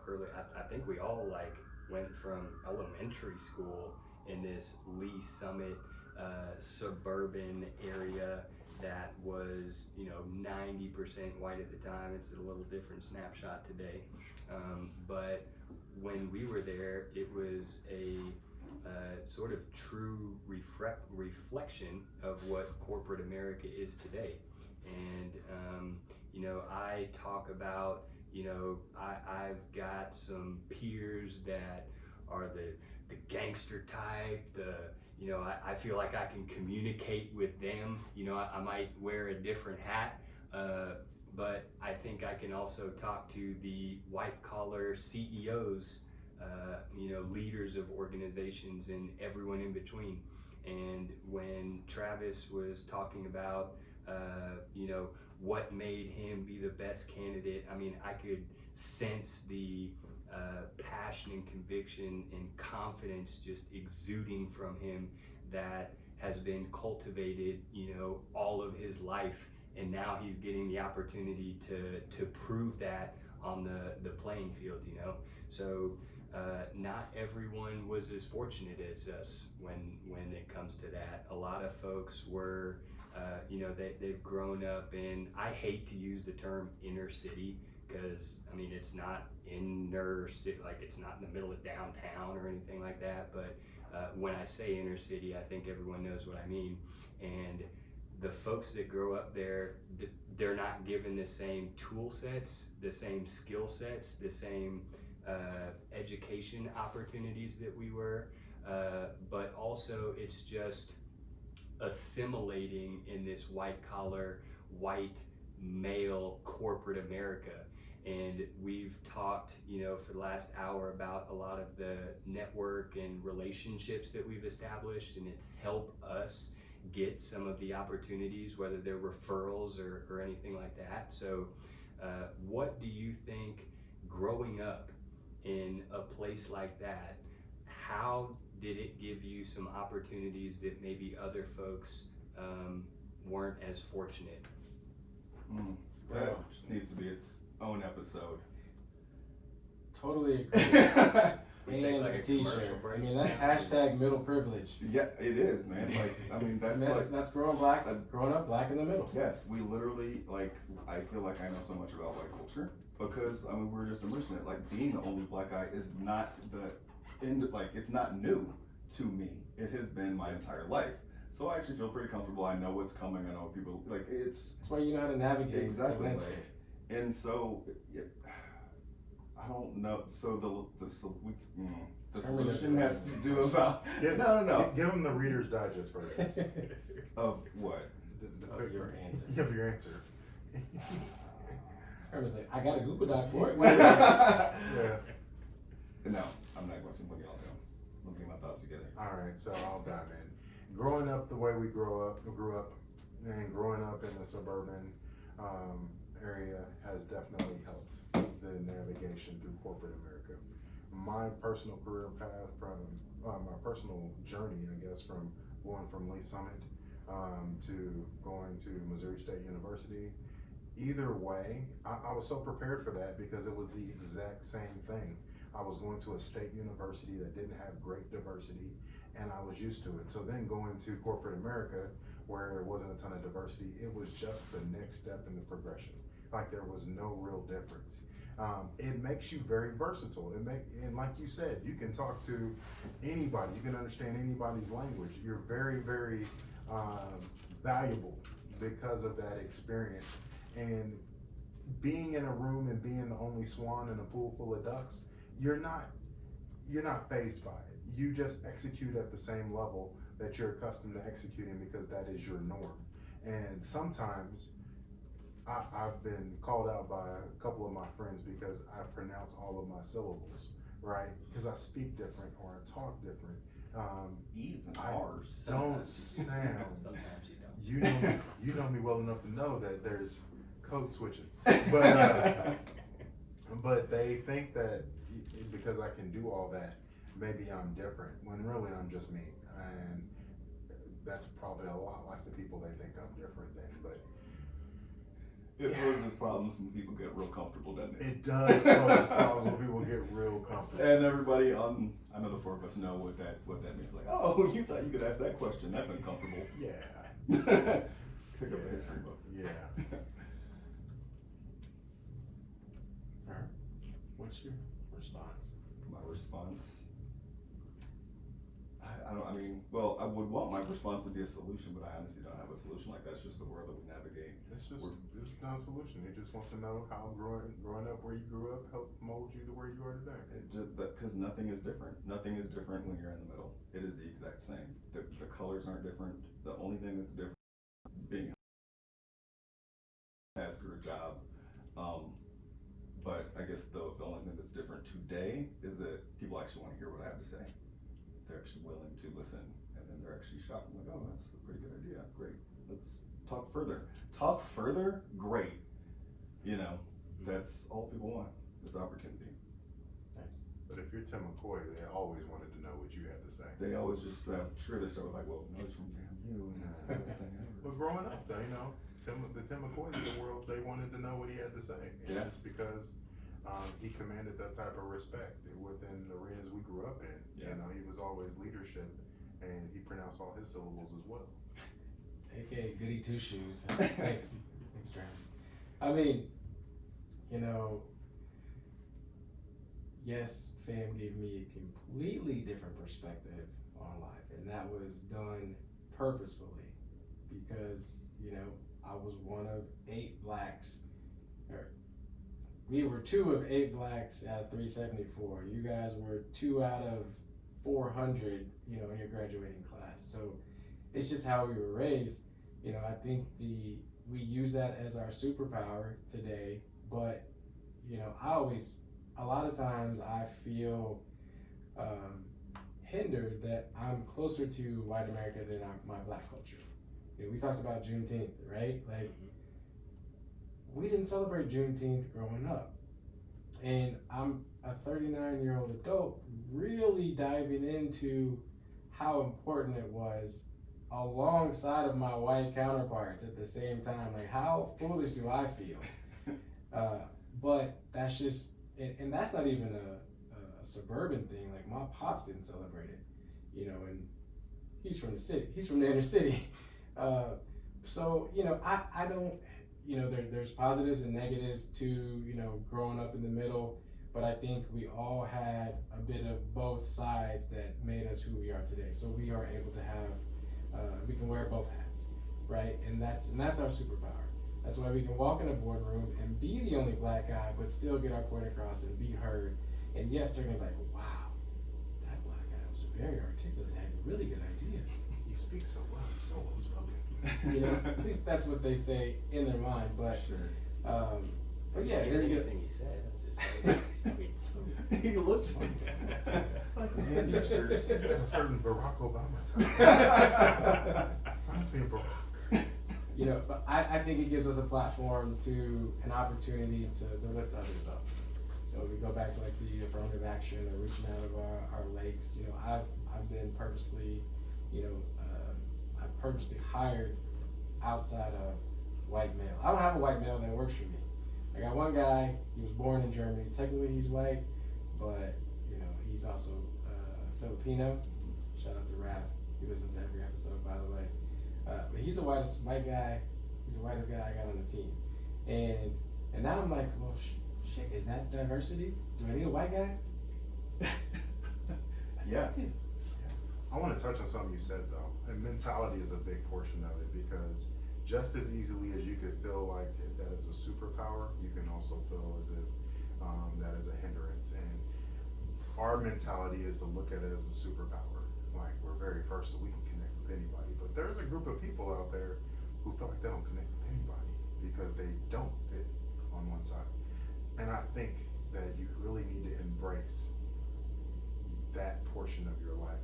early, I think we all went from elementary school in this Lee Summit suburban area that was, you know, 90% white at the time. It's a little different snapshot today, but when we were there, it was a sort of true reflection of what corporate America is today. And you know, I talk about, you know, I've got some peers that are the gangster type, you know, I feel like I can communicate with them. You know, I might wear a different hat, but I think I can also talk to the white collar CEOs, you know, leaders of organizations and everyone in between. And when Travis was talking about, you know, what made him be the best candidate, I mean, I could sense the passion and conviction and confidence just exuding from him that has been cultivated, you know, all of his life. And now he's getting the opportunity to prove that on the playing field, you know. So not everyone was as fortunate as us when it comes to that. A lot of folks were, you know, they've grown up in, I hate to use the term inner city, because I mean, it's not inner city, like it's not in the middle of downtown or anything like that, but when I say inner city, I think everyone knows what I mean. And the folks that grow up there, they're not given the same tool sets, the same skill sets, the same education opportunities that we were, but also it's just assimilating in this white collar, white male corporate America. And we've talked, for the last hour about a lot of the network and relationships that we've established, and it's helped us get some of the opportunities, whether they're referrals or anything like that. So what do you think, growing up in a place like that, how did it give you some opportunities that maybe other folks weren't as fortunate? That needs to be its own episode. Totally agree. We take And like a a t-shirt. commercial break. I mean, that's hashtag middle privilege. Yeah, it is, man. Like, I mean, that's like, that's growing up black in the middle. yes, we literally, like, I feel like I know so much about white culture because, I mean, we're just immersed in it. Like, being the only black guy is not it's not new to me. It has been my entire life. So I actually feel pretty comfortable. I know what's coming. I know what people, like, it's. That's why you know how to navigate Exactly. the landscape. And so, I don't know. So the solution has to do about no. Give them the Reader's Digest version. Of what? The Of quick your answer. Of your answer. Herman's like, I got a Google Doc for it. Yeah. No, I'm not going to. What y'all do? Let me get my thoughts together. All right, so I'll dive in. Growing up the way we grew up, and growing up in the suburban area has definitely helped the navigation through corporate America. My personal career path my personal journey, I guess, from going from Lee Summit to going to Missouri State University. Either way, I was so prepared for that because it was the exact same thing. I was going to a state university that didn't have great diversity, and I was used to it. So then going to corporate America, where there wasn't a ton of diversity, it was just the next step in the progression. Like, there was no real difference. It makes you very versatile. And like you said, you can talk to anybody. You can understand anybody's language. You're very, very valuable because of that experience. And being in a room and being the only swan in a pool full of ducks, you're not fazed by it. You just execute at the same level that you're accustomed to executing because that is your norm. And sometimes I've been called out by a couple of my friends because I pronounce all of my syllables, right? Because I speak different or I talk different. E's and I R's. don't sound. Sometimes you don't. You know me well enough to know that there's code switching, but they think that because I can do all that, maybe I'm different, when really I'm just me. And that's probably a lot like the people they think I'm different than, but It poses problems when people get real comfortable, doesn't it? it does cause problems when people get real comfortable. And everybody I know the four of us know what that means. Like, oh, you thought you could ask that question? That's uncomfortable. Yeah. Pick up a history book. Yeah. Alright. What's your response? My response. I would want my response to be a solution, but I honestly don't have a solution. Like, that's just the world that we navigate. It's not a solution. You just want to know how growing up where you grew up helped mold you to where you are today. Because nothing is different. Nothing is different when you're in the middle. It is the exact same. The colors aren't different. The only thing that's different is being task or a job. But I guess the only thing that's different today is that people actually want to hear what I have to say. They're actually willing to listen, and then they're actually shocked. I'm like, oh, that's a pretty good idea. Great. Let's talk further. Talk further? Great. That's all people want, is opportunity. Nice. But if you're Tim McCoy, they always wanted to know what you had to say. They always just, I'm sure they start with like, well, notes from FAMU, and that's the best thing ever. But growing up, though, the Tim McCoys of the world, they wanted to know what he had to say. And Yeah. it's because he commanded that type of respect within the arenas we grew up in. Yeah. He was always leadership, and he pronounced all his syllables as well. AKA goody two shoes. Thanks, Travis. I mean, yes, fam gave me a completely different perspective on life, and that was done purposefully because, I was one of 8 blacks, or we were 2 of 8 blacks out of 374. You guys were 2 out of 400, in your graduating class. So it's just how we were raised. I think the we use that as our superpower today, but you know, a lot of times I feel hindered that I'm closer to white America than my black culture. You know, we talked about Juneteenth, right? Like, we didn't celebrate Juneteenth growing up. And I'm a 39-year-old adult really diving into how important it was alongside of my white counterparts at the same time. Like, how foolish do I feel? But that's just, and that's not even a suburban thing. Like, my pops didn't celebrate it, you know, and he's from the city. He's from the inner city. So, you know, I don't, you know, there's positives and negatives to, you know, growing up in the middle, but I think we all had a bit of both sides that made us who we are today. So we are able to have, we can wear both hats, right? And that's our superpower. That's why we can walk in a boardroom and be the only black guy, but still get our point across and be heard. And yes, they're gonna be like, wow, that black guy was very articulate and had really good ideas. He speaks so well, he's so well spoken. You know, at least that's what they say in their mind. But Sure. but yeah, then you get. Anything he said, I'm just like, He looks Like his hand gestures, he's got a certain Barack Obama type. Reminds me of Barack. You know, but I think it gives us a platform to an opportunity to lift others up. So we go back to like the affirmative action or reaching out of our legs. You know, I've been purposely, you know, I've purposely hired outside of white male. I don't have a white male that works for me. I got one guy, he was born in Germany. Technically he's white, but you know, he's also Filipino. Shout out to Raph. He listens to every episode, by the way. But he's the whitest white guy. He's the whitest guy I got on the team. And now I'm like, well, shit, is that diversity? Do I need a white guy? Yeah. I want to touch on something you said though, and mentality is a big portion of it, because just as easily as you could feel like that it's a superpower, you can also feel as if that is a hindrance. And our mentality is to look at it as a superpower. Like, we're very first, so we can connect with anybody. But there's a group of people out there who feel like they don't connect with anybody because they don't fit on one side. And I think that you really need to embrace that portion of your life,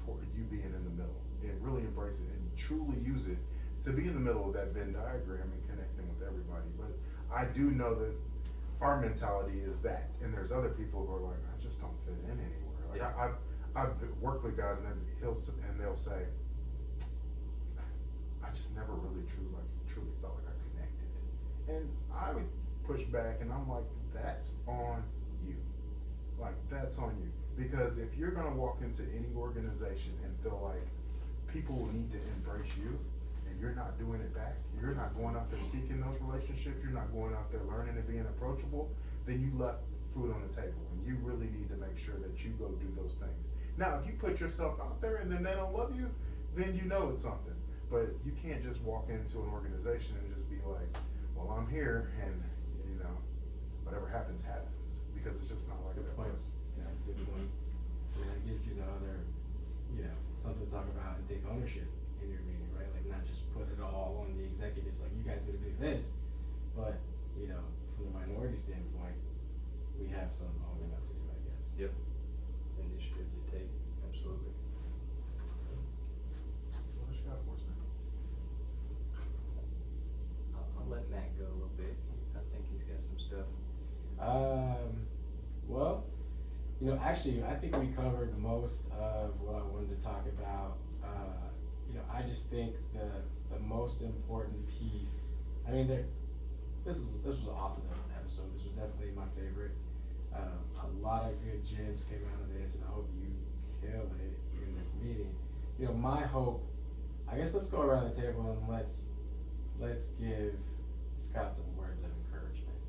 or you being in the middle, and really embrace it and truly use it to be in the middle of that Venn diagram and connecting with everybody. But I do know that our mentality is that, and there's other people who are like, I just don't fit in anywhere. Like, Yeah. I've worked with guys and they'll say, I just never really truly felt like I connected. And I always push back and I'm like, that's on you. Like, that's on you. Because if you're gonna walk into any organization and feel like people need to embrace you, and you're not doing it back, you're not going out there seeking those relationships, you're not going out there learning and being approachable, then you left food on the table. And you really need to make sure that you go do those things. Now, if you put yourself out there and then they don't love you, then you know it's something. But you can't just walk into an organization and just be like, well, I'm here, and you know, whatever happens, happens. Because it's just not like Good that. point. Yeah, that's a good point. And that gives you the other, you know, something to talk about and take ownership in your meeting, right? Like, not just put it all on the executives, like, you guys gotta do this, but, you know, from the minority standpoint, we have some owning up to do, I guess. Yep. Initiative to take, absolutely. What else you got for us, man? I'll let Matt go a little bit. I think he's got some stuff. Well, you know, actually, I think we covered most of what I wanted to talk about. You know, I just think the most important piece. I mean, this was an awesome episode. This was definitely my favorite. A lot of good gems came out of this, and I hope you kill it in this meeting. You know, my hope. I guess let's go around the table and let's give Scott some words of encouragement.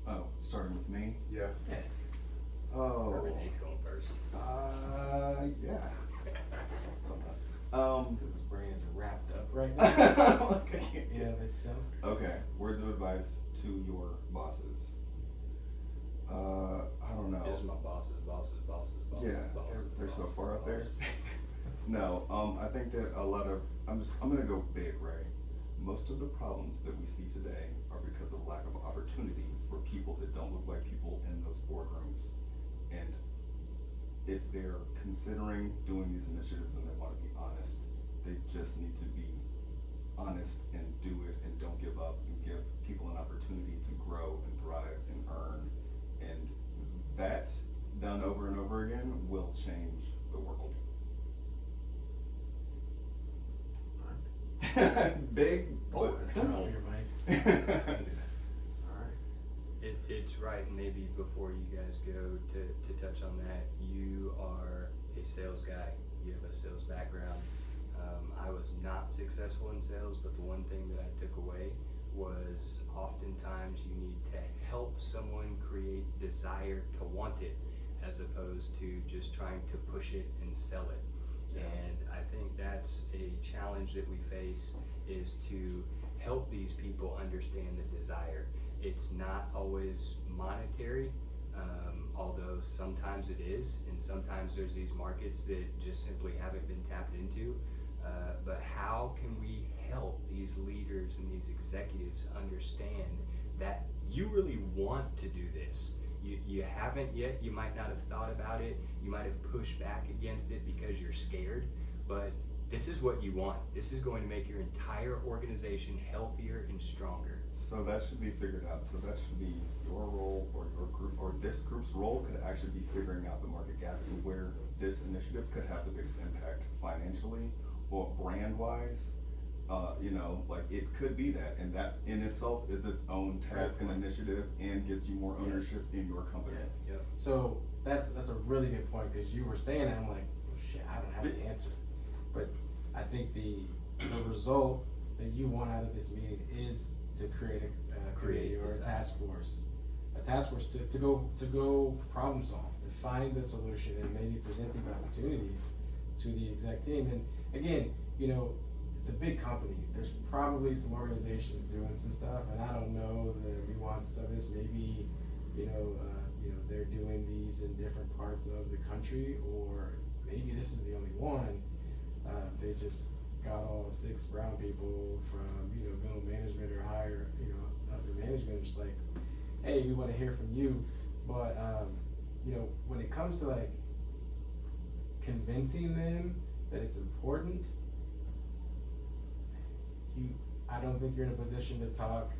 Oh, starting with me? Yeah. Oh. Renee's going first. Yeah. Somehow. Because his brain is wrapped up right now. Okay. In of itself. Okay, words of advice to your bosses. I don't know. This is my bosses. Yeah, they're so far out there. No, I think that I'm gonna go big, right? most of the problems that we see today are because of lack of opportunity for people that don't look like people in those boardrooms. And if they're considering doing these initiatives and they want to be honest, they just need to be honest and do it and don't give up and give people an opportunity to grow and thrive and earn. And that, done over and over again, will change the world. Big, but Drop simple. your mic. Alright. It's right. Maybe before you guys go to touch on that, you are a sales guy. You have a sales background. I was not successful in sales, but the one thing that I took away was oftentimes you need to help someone create desire to want it, as opposed to just trying to push it and sell it. Yeah. And I think that's a challenge that we face, is to help these people understand the desire. It's not always monetary, although sometimes it is, and sometimes there's these markets that just simply haven't been tapped into. But how can we help these leaders and these executives understand that you really want to do this? You haven't yet, you might not have thought about it, you might have pushed back against it because you're scared, but this is what you want. This is going to make your entire organization healthier and stronger. So that should be figured out. So that should be your role, or your group, or this group's role could actually be figuring out the market gap and where this initiative could have the biggest impact financially or brand wise. Like it could be that, and that in itself is its own task and initiative and gives you more ownership in your company. Yes. Yep. So that's a really good point, because you were saying that, I'm like, oh shit, I don't have the answer. But I think the result that you want out of this meeting is to create a committee or a task force to go problem solve, to find the solution and maybe present these opportunities to the exec team. And again, it's a big company. There's probably some organizations doing some stuff, and I don't know the nuances of this. Maybe, they're doing these in different parts of the country, or maybe this is the only one. They just got all 6 brown people from, middle management or higher, upper management. It's like, hey, we want to hear from you. But, when it comes to like convincing them that it's important, I don't think you're in a position to talk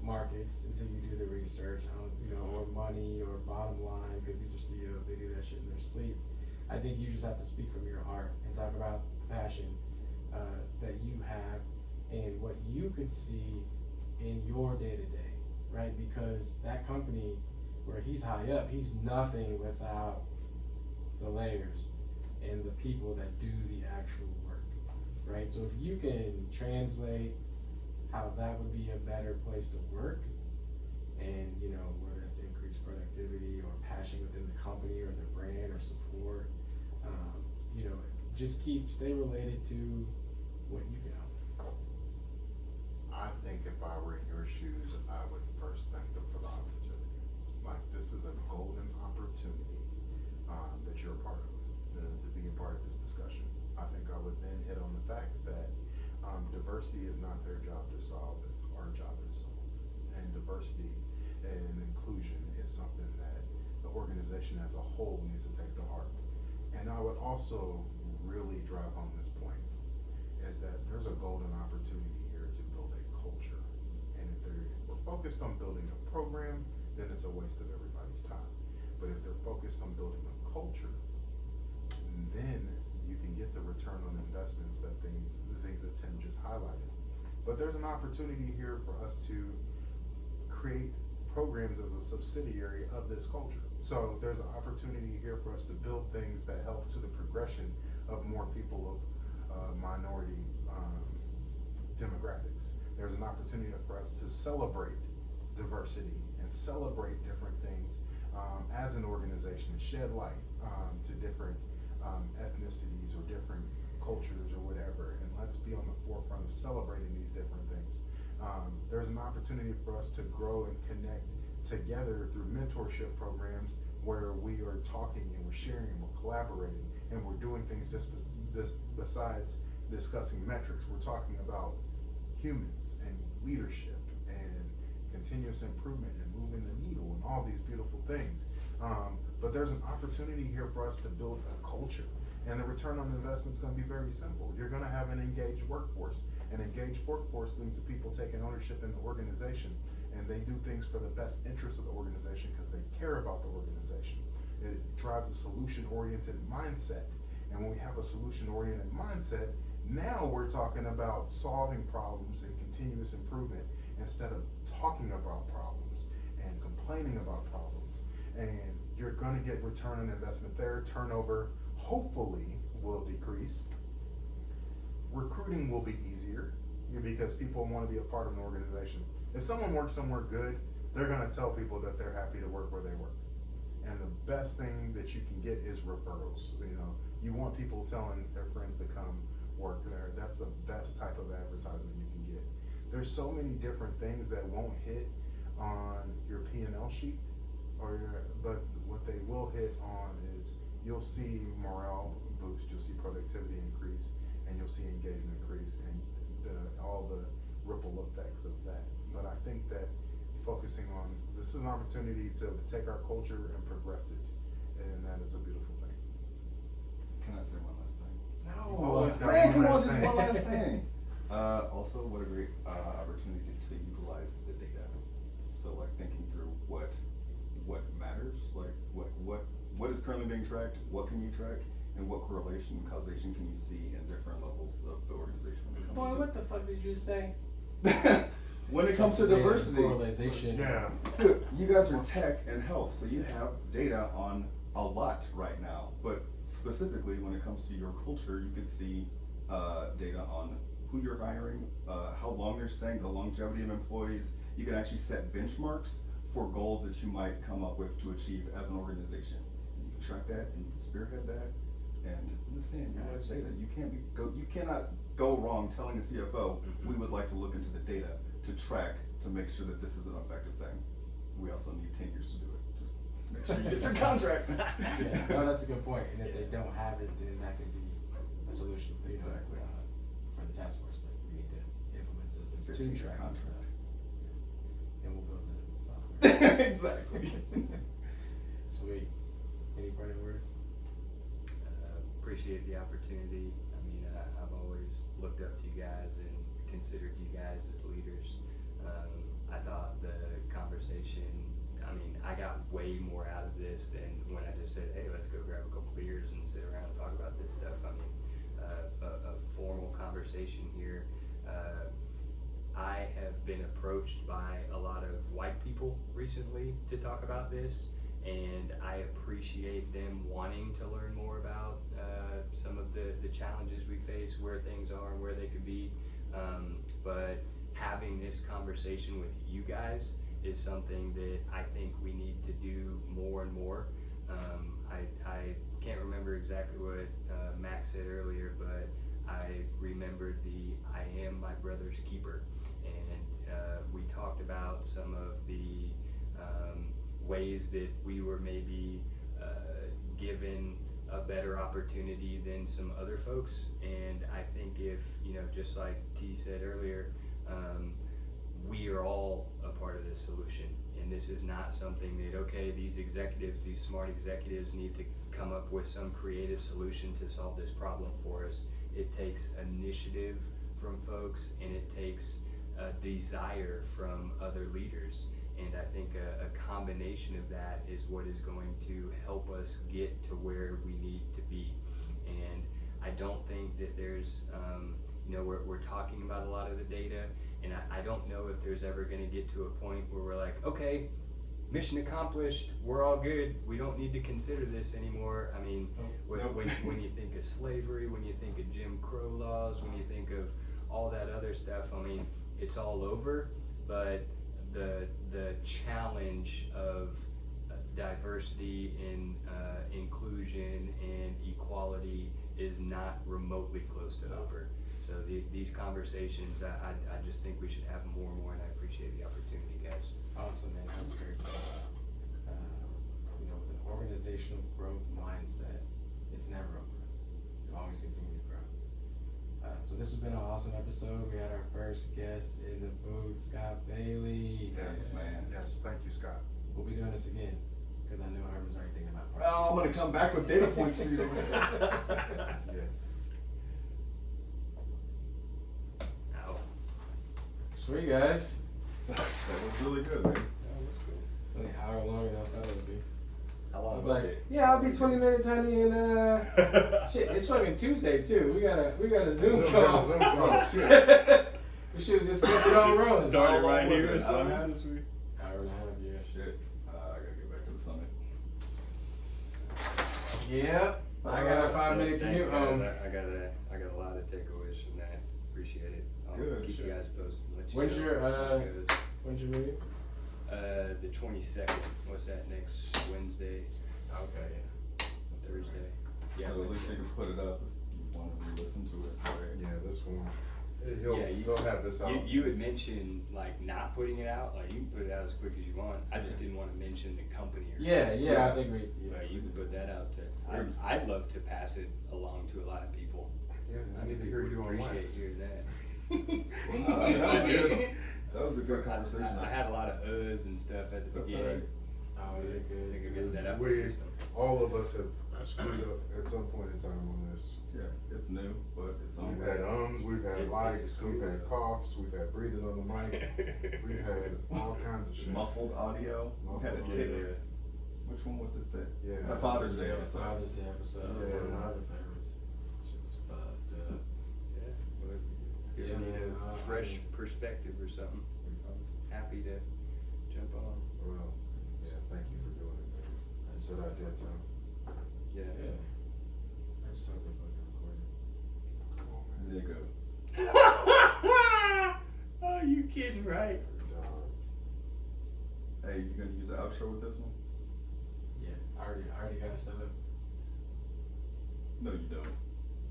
markets until you do the research, or money or bottom line, because these are CEOs, they do that shit in their sleep. I think you just have to speak from your heart and talk about the passion that you have and what you could see in your day-to-day, right? Because that company where he's high up, he's nothing without the layers and the people that do the actual work, right? So if you can translate how that would be a better place to work, and whether it's increased productivity or passion within the company or the brand or support, just stay related to what you can help. I think if I were in your shoes, I would first thank them for the opportunity. Like, this is a golden opportunity that you're a part of, to be a part of this discussion. I think I would then hit on the fact that diversity is not their job to solve, it's our job to solve. And diversity and inclusion is something that the organization as a whole needs to take to heart. And I would also really drive home this point, is that there's a golden opportunity here to build a culture. And if we're focused on building a program, then it's a waste of everybody's time. But if they're focused on building a culture, then you can get the return on investments the things that Tim just highlighted. But there's an opportunity here for us to create programs as a subsidiary of this culture. So there's an opportunity here for us to build things that help to the progression of more people of minority demographics. There's an opportunity for us to celebrate diversity and celebrate different things as an organization, and shed light to different ethnicities or different cultures or whatever, and let's be on the forefront of celebrating these different things. There's an opportunity for us to grow and connect together through mentorship programs where we are talking and we're sharing and we're collaborating and we're doing things just besides discussing metrics. We're talking about humans and leadership and continuous improvement and moving the needle and all these beautiful things. But there's an opportunity here for us to build a culture. And the return on investment is going to be very simple. You're going to have an engaged workforce. An engaged workforce leads to people taking ownership in the organization. And they do things for the best interest of the organization because they care about the organization. It drives a solution-oriented mindset. And when we have a solution-oriented mindset, now we're talking about solving problems and continuous improvement instead of talking about problems and complaining about problems. And you're going to get return on investment there. Turnover hopefully will decrease. Recruiting will be easier because people want to be a part of an organization. If someone works somewhere good, they're going to tell people that they're happy to work where they work. And the best thing that you can get is referrals. You want people telling their friends to come work there. That's the best type of advertisement you can get. There's so many different things that won't hit on your P&L sheet, but what they will hit on is you'll see morale boost, you'll see productivity increase, and you'll see engagement increase, and all the ripple effects of that. But I think that focusing on this is an opportunity to take our culture and progress it, and that is a beautiful thing. Can I say one last thing? No, Always got Man, one come on, last just thing. one last thing. Also, what a great opportunity to utilize the data. So, like thinking through what matters, like what is currently being tracked, what can you track, and what correlation and causation can you see in different levels of the organization when it comes Boy, to what the fuck did you say? when it comes to diversity. Correlation. Yeah. Dude, you guys are tech and health, so you have data on a lot right now. But specifically, when it comes to your culture, you could see data on who you're hiring, how long they're staying, the longevity of employees. You can actually set benchmarks for goals that you might come up with to achieve as an organization. And you can track that, and you can spearhead that. And I'm just saying, utilize data. You cannot go wrong telling the CFO, we would like to look into the data to track to make sure that this is an effective thing. We also need 10 years to do it. Just make sure you get your contract. Yeah, no, that's a good point. And if they don't have it, then that could be a solution. Exactly. For the task force, like we need to implement systems to 15-year track contract. and we'll build the software. Exactly. Sweet. Any parting words? Appreciate the opportunity. I mean, I've always looked up to you guys and considered you guys as leaders. I thought the conversation, I mean, I got way more out of this than when I just said, hey, let's go grab a couple beers and sit around and talk about this stuff. I mean, a formal conversation here. I have been approached by a lot of white people recently to talk about this, and I appreciate them wanting to learn more about some of the challenges we face, where things are and where they could be. But having this conversation with you guys is something that I think we need to do more and more. I can't remember exactly what Max said earlier, but I remembered the I am my brother's keeper. And we talked about some of the ways that we were maybe given a better opportunity than some other folks. And I think if, just like T said earlier, we are all a part of this solution. And this is not something that, okay, these smart executives need to come up with some creative solution to solve this problem for us. It takes initiative from folks, and it takes a desire from other leaders. And I think a combination of that is what is going to help us get to where we need to be. And I don't think that there's, we're talking about a lot of the data, and I don't know if there's ever going to get to a point where we're like, okay, mission accomplished, we're all good, we don't need to consider this anymore. I mean, when you think of slavery, when you think of Jim Crow laws, when you think of all that other stuff, I mean, it's all over, but the challenge of diversity and inclusion and equality is not remotely close to over. So these conversations, I just think we should have more and more, and I appreciate the opportunity, guys. Awesome, man. That was great. With an organizational growth mindset, it's never over. It'll always continue to grow. So this has been an awesome episode. We had our first guest in the booth, Scott Bailey. Yes, man. Yes, thank you, Scott. We'll be doing this again because I know Herman's already thinking about part Oh, I'm gonna come back with data points for you. Yeah. Ow. Sweet, guys. That was really good, man. That was cool. It's only an hour long enough that would be. How I long was was like, it? yeah, I'll be 20 minutes, honey, and shit, it's fucking Tuesday too. We got a Zoom call. Zoom call. We should have just kept it on rolling. Started How long right was here. it? Hour and a half? Hour and a half, yeah. Shit. I gotta get back to the summit. Yep. I got a 5-minute Thanks, commute guys. home. I got a lot of takeaways from that. Appreciate it. I'll Good, keep sure. you guys posted. Let you When's know your, how it goes. When's your meeting? The 22nd. What's that? Next Wednesday, Okay, yeah. Thursday. So at least you can put it up if you want to re-listen to it. Right? Yeah, this one. Yeah, He'll have this out. You had mentioned like not putting it out. Like you can put it out as quick as you want. I just didn't want to mention the company. Or Yeah, something. I think we. But you can put that out to. I'd love to pass it along to a lot of people. Yeah, I need to People hear you would on appreciate wax. hearing that. That was a good conversation. I had a lot of uhs and stuff at the That's beginning. Oh, I you're think I good. got that up the We- system. All of us have screwed up at some point in time on this. Yeah, it's new, but it's on. We've had we've had It- likes, it's we've cool. had coughs, we've had breathing on the mic, we've had all kinds of shit. Muffled audio. We had a Muffled tick. audio. Which one was it? Yeah. The Father's Day Yeah, episode. Father's Day episode. Yeah. One of my other favorites. Shit's fucked up. Yeah, well, if you Yeah, need man, a I fresh mean- perspective or something, I'm happy to jump on. Well, yeah, thank you for doing it, man. I said I did time. Yeah. Yeah. I just hope the fucking recording. Come on, man. There you go. Oh, you kidding, right? Hey, you gonna use the outro with this one? Yeah, I already got it set up. No, you don't.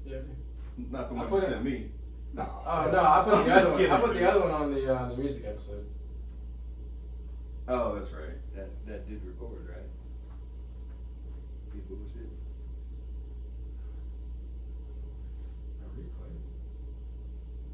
Yeah. Not the I one put you it- sent me. No. Oh no, I put I'm the just other one. I kidding, put the man. other one on the music episode. Oh, that's right. That did record, right? Be bullshit.